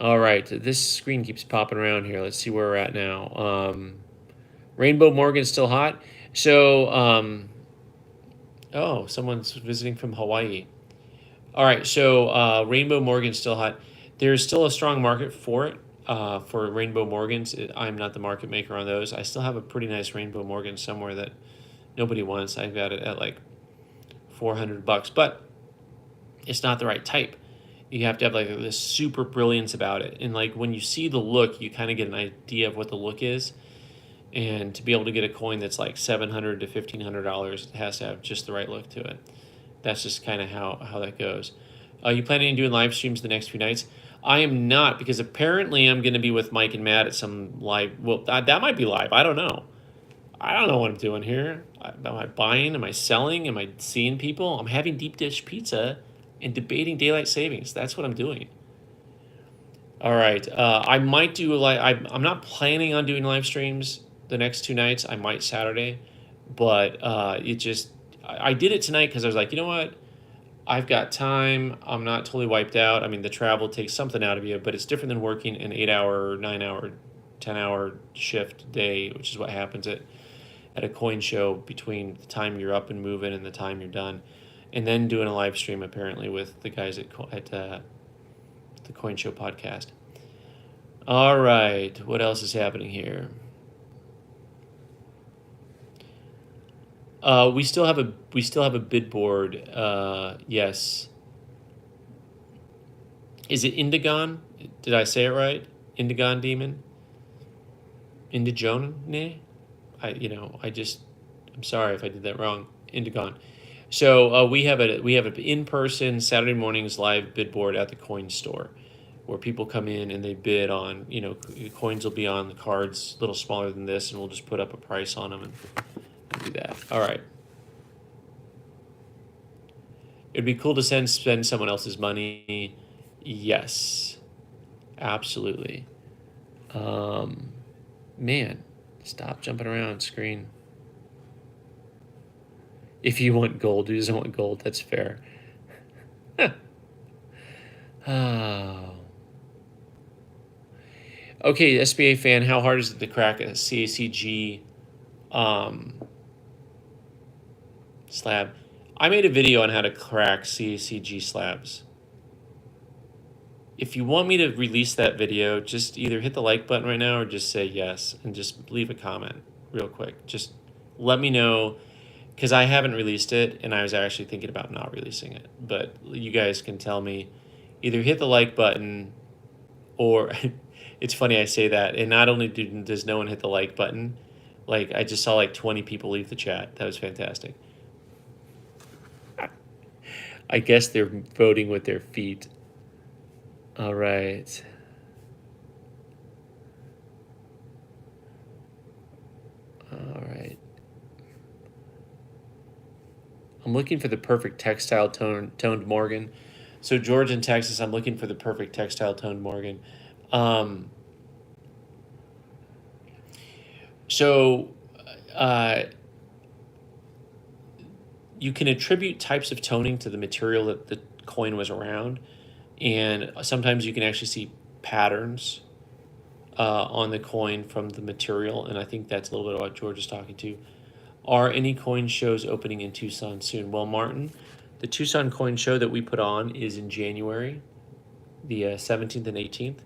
All right, this screen keeps popping around here. Let's see where we're at now. Rainbow Morgan's still hot. So, oh, someone's visiting from Hawaii. All right, so Rainbow Morgan's still hot. There's still a strong market for it, for Rainbow Morgans. I'm not the market maker on those. I still have a pretty nice Rainbow Morgan somewhere that nobody wants. I've got it at like $400, but it's not the right type. You have to have like this super brilliance about it. And like when you see the look, you kind of get an idea of what the look is. And to be able to get a coin that's like $700 to $1,500, it has to have just the right look to it. That's just kind of how that goes. Are you planning on doing live streams the next few nights? I am not, because apparently I'm going to be with Mike and Matt at some live. Well, that might be live. I don't know. I don't know what I'm doing here. Am I buying? Am I selling? Am I seeing people? I'm having deep dish pizza and debating daylight savings. That's what I'm doing. All right. I might do I'm not planning on doing live streams the next two nights. I might Saturday, but I did it tonight because I was like, you know what? I've got time. I'm not totally wiped out. I mean, the travel takes something out of you, but it's different than working an 8-hour, 9-hour, 10-hour shift day, which is what happens at a coin show between the time you're up and moving and the time you're done. And then doing a live stream apparently with the guys at the Coin Show podcast. All right, what else is happening here? We still have a bid board. Yes. Is it Indigon? Did I say it right? Indigon Demon? Indigone? I'm sorry if I did that wrong. Indigon. So we have an in-person Saturday mornings live bid board at the coin store, where people come in and they bid on, coins will be on the cards a little smaller than this, and we'll just put up a price on them and do that. All right. It'd be cool to spend someone else's money. Yes, absolutely. Man, stop jumping around screen. If you want gold, who doesn't want gold? That's fair. Oh. Okay, SBA fan, how hard is it to crack a CACG slab? I made a video on how to crack CACG slabs. If you want me to release that video, just either hit the like button right now or just say yes and just leave a comment real quick. Just let me know, because I haven't released it and I was actually thinking about not releasing it. But you guys can tell me, either hit the like button or it's funny I say that, and not only does no one hit the like button, like I just saw like 20 people leave the chat. That was fantastic. I guess they're voting with their feet. All right. All right. I'm looking for the perfect textile toned Morgan. So George in Texas, I'm looking for the perfect textile toned Morgan. So you can attribute types of toning to the material that the coin was around, and sometimes you can actually see patterns on the coin from the material, and I think that's a little bit of what George is talking to. Are any coin shows opening in Tucson soon? Well, Martin, the Tucson Coin Show that we put on is in January, the 17th and 18th.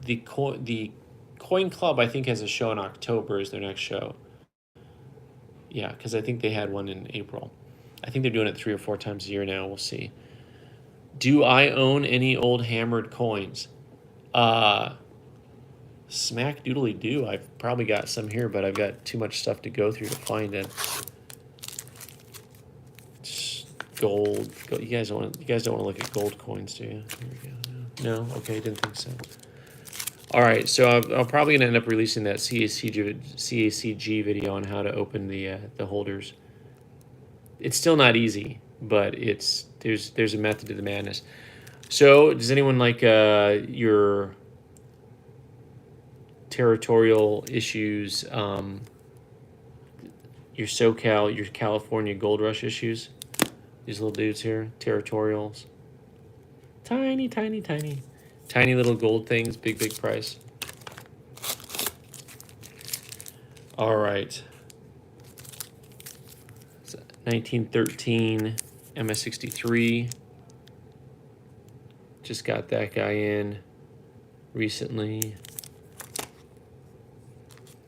The Coin Club, I think, has a show in October as their next show. Yeah, because I think they had one in April. I think they're doing it 3 or 4 times a year now. We'll see. Do I own any old hammered coins? Smack doodly doo. I've probably got some here, but I've got too much stuff to go through to find it. Gold. You guys don't want to look at gold coins, do you? Here we go. No. Okay, didn't think so. All right, so I'm probably gonna end up releasing that CACG video on how to open the holders. It's still not easy, but there's a method to the madness. So, does anyone like your territorial issues, your SoCal, your California gold rush issues? These little dudes here, territorials. Tiny, tiny, tiny. Tiny little gold things, big price. All right. 1913 MS63. Just got that guy in recently.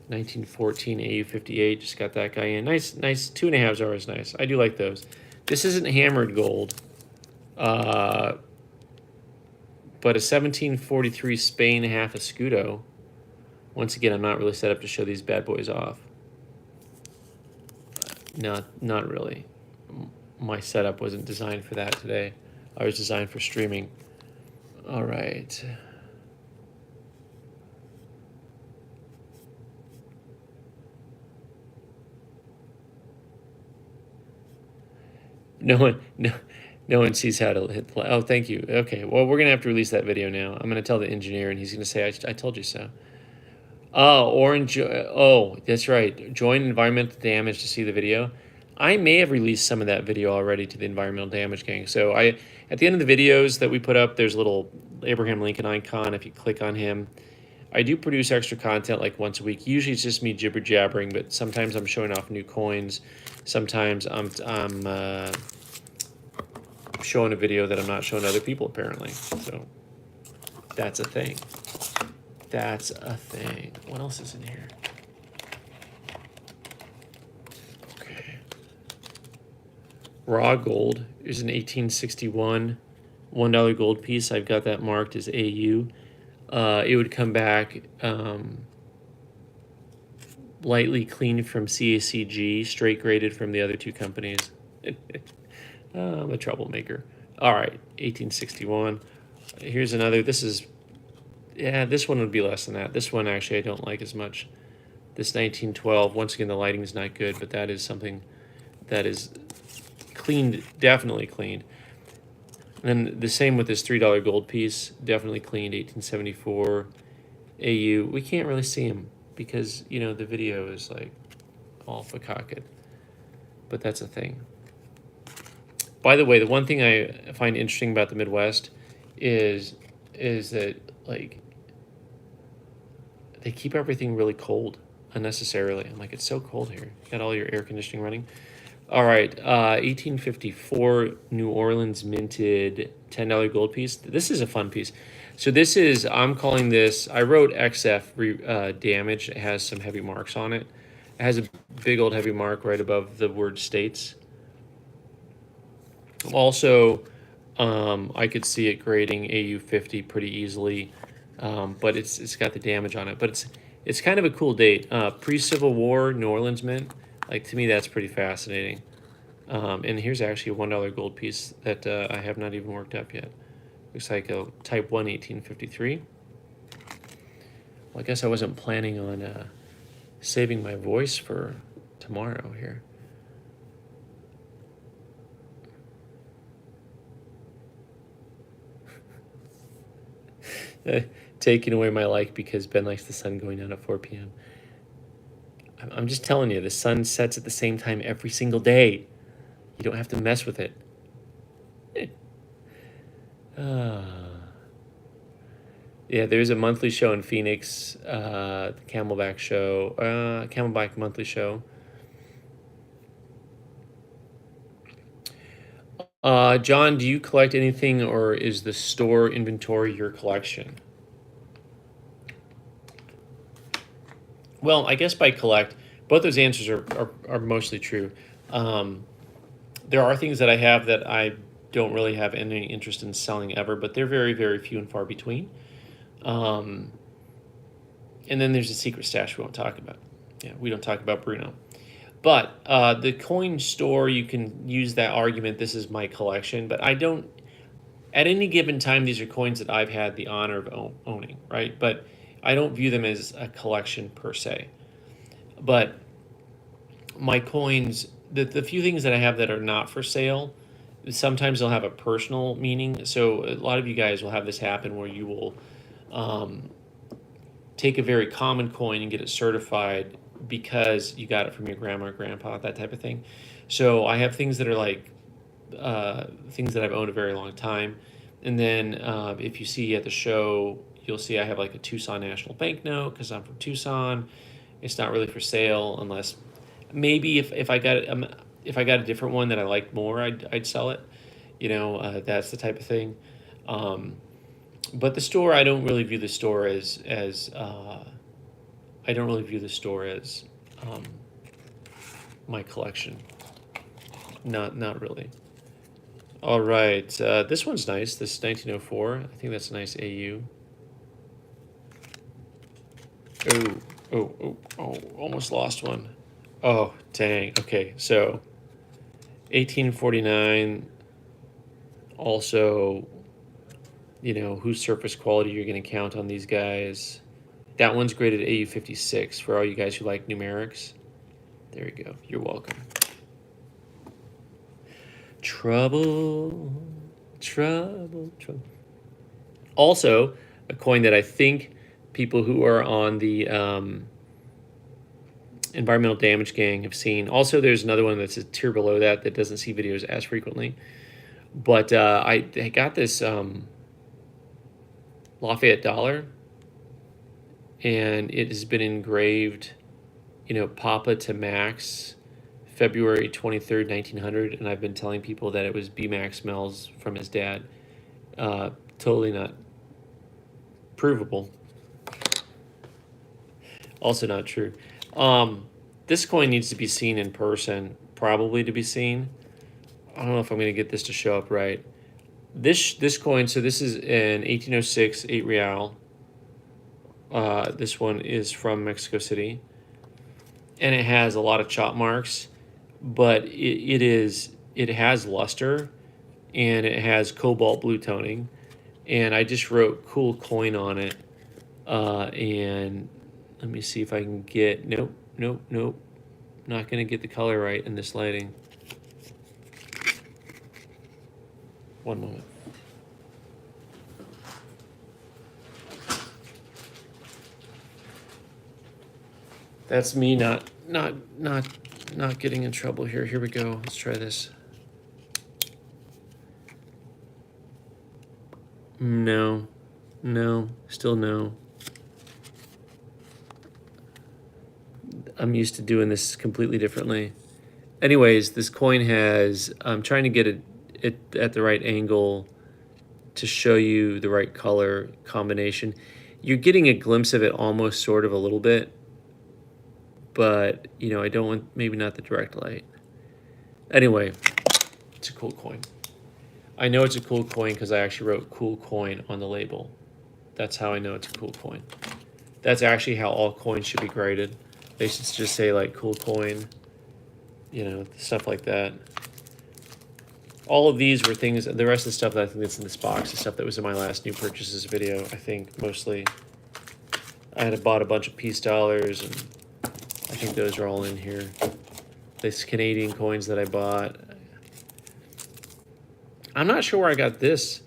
1914 AU58. Just got that guy in. Nice 2.5s are always nice. I do like those. This isn't hammered gold. But a 1743 Spain half escudo. Once again, I'm not really set up to show these bad boys off. Not really. My setup wasn't designed for that today. I was designed for streaming. All right. No one sees how to hit play. Oh, thank you. Okay, well, we're gonna have to release that video now. I'm gonna tell the engineer, and he's gonna say, "I told you so." Oh, orange. Oh, that's right. Join environmental damage to see the video. I may have released some of that video already to the environmental damage gang. So at the end of the videos that we put up, there's a little Abraham Lincoln icon. If you click on him, I do produce extra content like once a week. Usually it's just me jibber jabbering, but sometimes I'm showing off new coins. Sometimes I'm showing a video that I'm not showing other people apparently. So that's a thing. That's a thing. What else is in here? Okay. Raw gold is an 1861 $1 gold piece. I've got that marked as AU. It would come back lightly cleaned from CACG, straight graded from the other two companies. I'm a troublemaker. All right, 1861. Here's another. This one would be less than that. This one actually I don't like as much. This 1912. Once again, the lighting is not good, but that is something that is cleaned, definitely cleaned. And then the same with this $3 gold piece, definitely cleaned, 1874 AU. We can't really see them because, you know, the video is like all fakaked. But that's a thing. By the way, the one thing I find interesting about the Midwest is that, like, they keep everything really cold unnecessarily. I'm like, it's so cold here. You got all your air conditioning running. All right, 1854 New Orleans minted $10 gold piece. This is a fun piece. So this is, I'm calling this, I wrote XF damage. It has some heavy marks on it. It has a big old heavy mark right above the word states. Also, I could see it grading AU50 pretty easily, but it's got the damage on it. But it's kind of a cool date. Pre-Civil War New Orleans mint. Like, to me, that's pretty fascinating. And here's actually a $1 gold piece that I have not even worked up yet. Looks like a Type 1 1853. Well, I guess I wasn't planning on saving my voice for tomorrow here. Taking away my like because Ben likes the sun going down at 4 p.m. I'm just telling you, the sun sets at the same time every single day. You don't have to mess with it. Yeah, there's a monthly show in Phoenix, the Camelback show, Camelback monthly show. John, do you collect anything, or is the store inventory your collection? Well, I guess by collect, both those answers are mostly true. There are things that I have that I don't really have any interest in selling ever, but they're very, very few and far between. And then there's a secret stash we won't talk about. Yeah, we don't talk about Bruno. But the coin store, you can use that argument, this is my collection, but I don't, at any given time, these are coins that I've had the honor of owning, right? But I don't view them as a collection per se. But my coins, the few things that I have that are not for sale, sometimes they'll have a personal meaning. So a lot of you guys will have this happen where you will take a very common coin and get it certified because you got it from your grandma or grandpa, that type of thing. So I have things that are like things that I've owned a very long time. And then if you see at the show, you'll see I have like a Tucson National Bank note because I'm from Tucson. It's not really for sale unless maybe if I got if I got a different one that I liked more, I'd sell it. You know, that's the type of thing. But the store, I don't really view the store as I don't really view the store as my collection. Not really. All right, this one's nice. This is 1904. I think that's a nice AU. Oh, almost lost one. Oh, dang. Okay, so 1849. Also, you know, whose surface quality you're going to count on these guys. That one's graded AU 56 for all you guys who like numerics. There you go. You're welcome. Trouble. Also, a coin that I think people who are on the environmental damage gang have seen. Also, there's another one that's a tier below that that doesn't see videos as frequently. But I got this Lafayette dollar, and it has been engraved, you know, Papa to Max, February 23rd, 1900, and I've been telling people that it was B. Max Mells from his dad. Totally not provable. Also not true. This coin needs to be seen in person, probably to be seen. I don't know if I'm going to get this to show up right. This coin, so this is an 1806 8 real. This one is from Mexico City, and it has a lot of chop marks, but it has luster, and it has cobalt blue toning, and I just wrote cool coin on it, and let me see if I can get, nope, not gonna get the color right in this lighting. One moment. That's me not getting in trouble here. Here we go. Let's try this. No, still no. I'm used to doing this completely differently. Anyways, this coin has, I'm trying to get it at the right angle to show you the right color combination. You're getting a glimpse of it almost sort of a little bit, but you know, I don't want, maybe not the direct light. Anyway, it's a cool coin. I know it's a cool coin because I actually wrote cool coin on the label. That's how I know it's a cool coin. That's actually how all coins should be graded. They should just say like cool coin, you know, stuff like that. All of these were things, the rest of the stuff that I think that's in this box is stuff that was in my last new purchases video, I think, mostly. I had bought a bunch of peace dollars, and I think those are all in here. These Canadian coins that I bought. I'm not sure where I got this.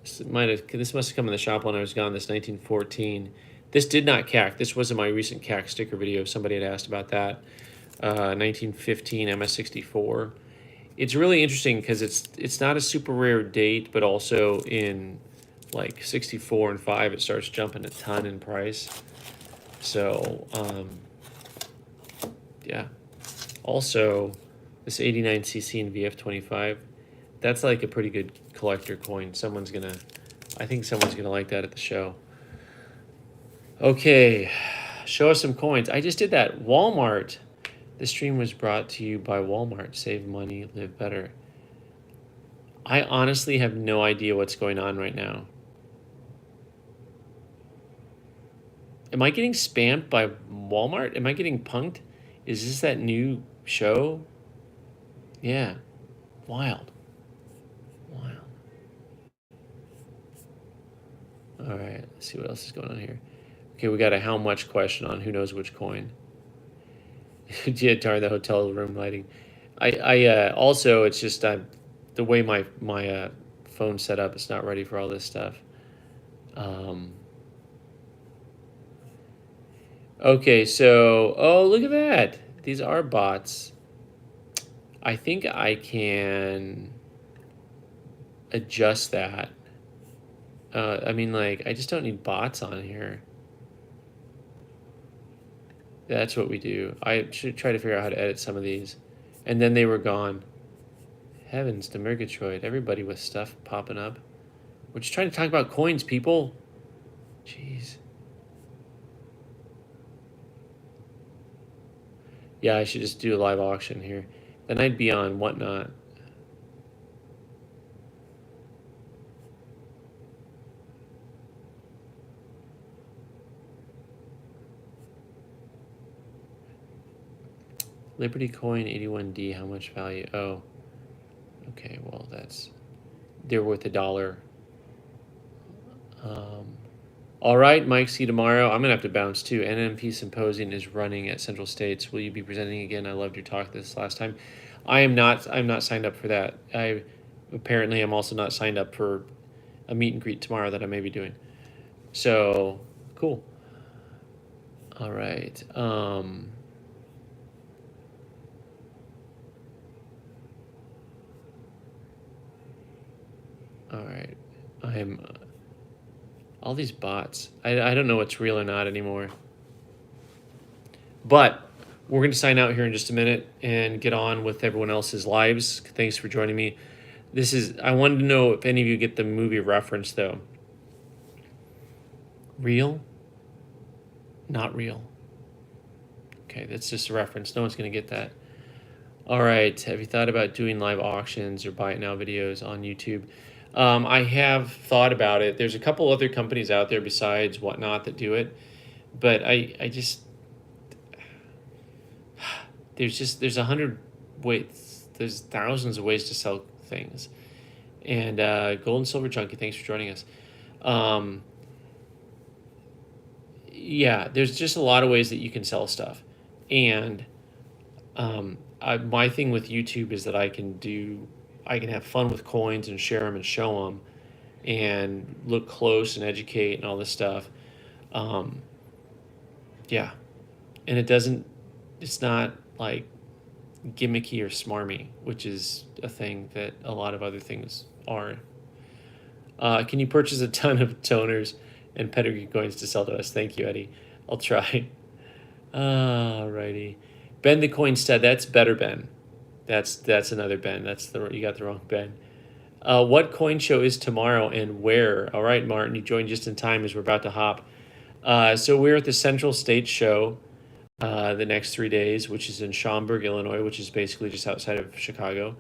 This must have come in the shop when I was gone, this 1914. This did not CAC. This was in my recent CAC sticker video. Somebody had asked about that. 1915 MS64. It's really interesting because it's not a super rare date, but also in like 64 and 5, it starts jumping a ton in price. So, yeah. Also, this 89cc and VF25, that's like a pretty good collector coin. I think someone's gonna like that at the show. Okay, show us some coins. I just did that. Walmart. This stream was brought to you by Walmart. Save money, live better. I honestly have no idea what's going on right now. Am I getting spammed by Walmart? Am I getting punked? Is this that new show? Yeah. Wild. Wild. All right. Let's see what else is going on here. Okay, we got a how much question on who knows which coin. Yeah, darn the hotel room lighting. I also, it's just the way my phone's set up. It's not ready for all this stuff. Um, okay, so oh, look at that. These are bots. I think I can adjust that. I mean, like, I just don't need bots on here. That's what we do. I should try to figure out how to edit some of these. And then they were gone. Heavens to Murgatroyd. Everybody with stuff popping up. We're just trying to talk about coins, people. Jeez. Yeah, I should just do a live auction here. Then I'd be on Whatnot. Liberty Coin 81D, how much value? Oh, okay, well, they're worth $1. All right, Mike, see you tomorrow. I'm going to have to bounce too. NMP Symposium is running at Central States. Will you be presenting again? I loved your talk this last time. I'm not signed up for that. Apparently I'm also not signed up for a meet and greet tomorrow that I may be doing. So, cool. All right. All right. I'm all these bots. I don't know what's real or not anymore. But we're going to sign out here in just a minute and get on with everyone else's lives. Thanks for joining me. I wanted to know if any of you get the movie reference though. Real? Not real. Okay, that's just a reference. No one's going to get that. All right. Have you thought about doing live auctions or buy it now videos on YouTube? I have thought about it. There's a couple other companies out there besides Whatnot that do it, but I just there's 100 ways, there's thousands of ways to sell things. And Gold and Silver Junkie, thanks for joining us. Yeah, there's just a lot of ways that you can sell stuff, and my thing with YouTube is that I can have fun with coins and share them and show them and look close and educate and all this stuff. Yeah. And it's not like gimmicky or smarmy, which is a thing that a lot of other things are. Can you purchase a ton of toners and pedigree coins to sell to us? Thank you, Eddie. I'll try. Alrighty. Ben the Coin Stud, that's better Ben. That's another Ben. You got the wrong Ben. What coin show is tomorrow and where? All right, Martin, you joined just in time as we're about to hop. So we're at the Central States Show the next 3 days, which is in Schaumburg, Illinois, which is basically just outside of Chicago.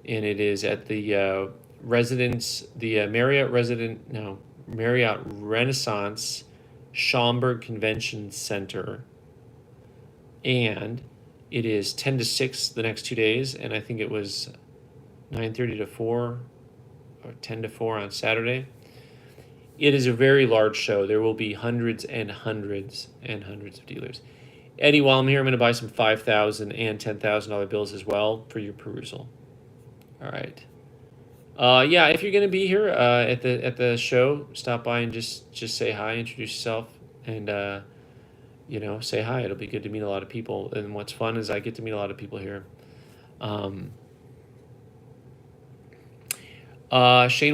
And it is at the Marriott Renaissance Schaumburg Convention Center. And it is 10 to 6 the next 2 days, and I think it was 9:30 to 4 or 10 to 4 on Saturday. It is a very large show. There will be hundreds and hundreds and hundreds of dealers. Eddie, while I'm here, I'm going to buy some $5,000 and $10,000 bills as well for your perusal. All right. Yeah, if you're going to be here at the show, stop by and just say hi, introduce yourself, and say hi. It'll be good to meet a lot of people. And what's fun is I get to meet a lot of people here. Shane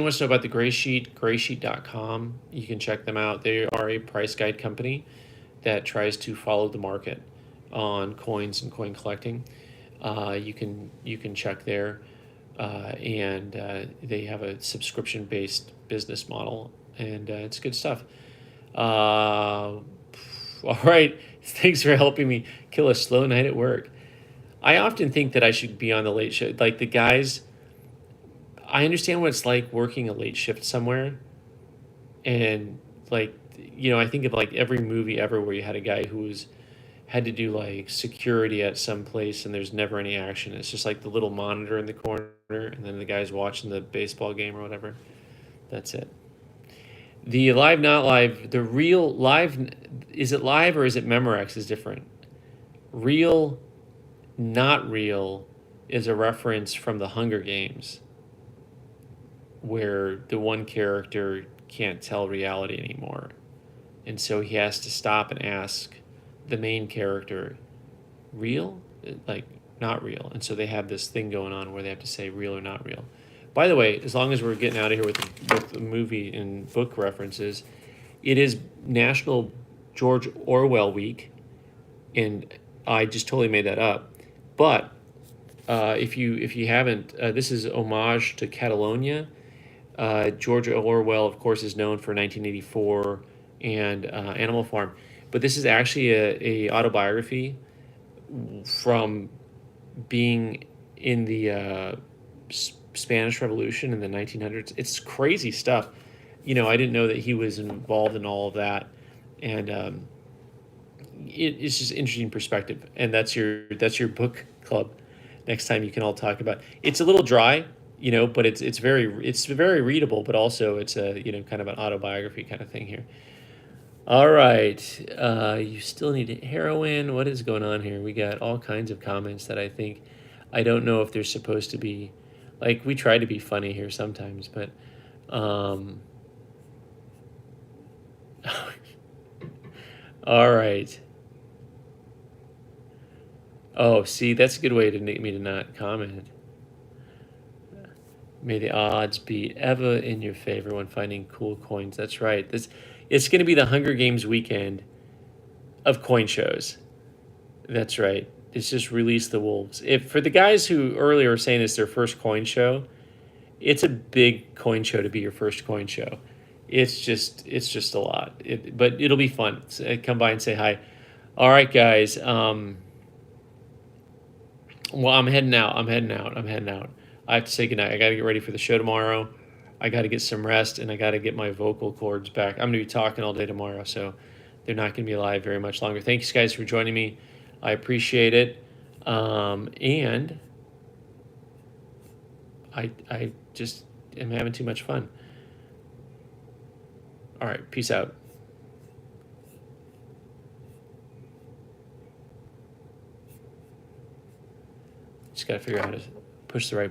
wants to know about the Gray Sheet, graysheet.com. You can check them out. They are a price guide company that tries to follow the market on coins and coin collecting. You can check there, and they have a subscription-based business model, and it's good stuff. All right, thanks for helping me kill a slow night at work. I often think that I should be on the late show. Like the guys, I understand what it's like working a late shift somewhere, and like I think of like every movie ever where you had a guy who had to do like security at some place and there's never any action. It's just like the little monitor in the corner and then the guy's watching the baseball game or whatever. That's it. The live, not live, the real live, is it live or is it Memorex is different? Real, not real is a reference from the Hunger Games where the one character can't tell reality anymore. And so he has to stop and ask the main character, real? Like, not real. And so they have this thing going on where they have to say real or not real. By the way, as long as we're getting out of here with the movie and book references, it is National George Orwell Week, and I just totally made that up. But if you haven't, this is homage to Catalonia. George Orwell, of course, is known for 1984 and Animal Farm, but this is actually a autobiography from being in the Spanish Revolution in the 1900s. It's crazy stuff. I didn't know that he was involved in all of that, and it's just interesting perspective. And that's your book club. Next time you can all talk about. It's a little dry, but it's very readable, but also it's a kind of an autobiography kind of thing here. All right, you still need heroin. What is going on here? We got all kinds of comments that I don't know if they're supposed to be, like we try to be funny here sometimes, but all right. Oh, see, that's a good way to make me to not comment. May the odds be ever in your favor when finding cool coins. That's right. It's going to be the Hunger Games weekend of coin shows. That's right. It's just release the wolves. If for the guys who earlier were saying it's their first coin show, it's a big coin show to be your first coin show. It's just a lot. But it'll be fun. So, come by and say hi. All right, guys. Well, I'm heading out. I have to say goodnight. I got to get ready for the show tomorrow. I got to get some rest, and I got to get my vocal cords back. I'm going to be talking all day tomorrow, so they're not going to be alive very much longer. Thank you guys for joining me. I appreciate it. And I just am having too much fun. All right, peace out. Just got to figure out how to push the right button.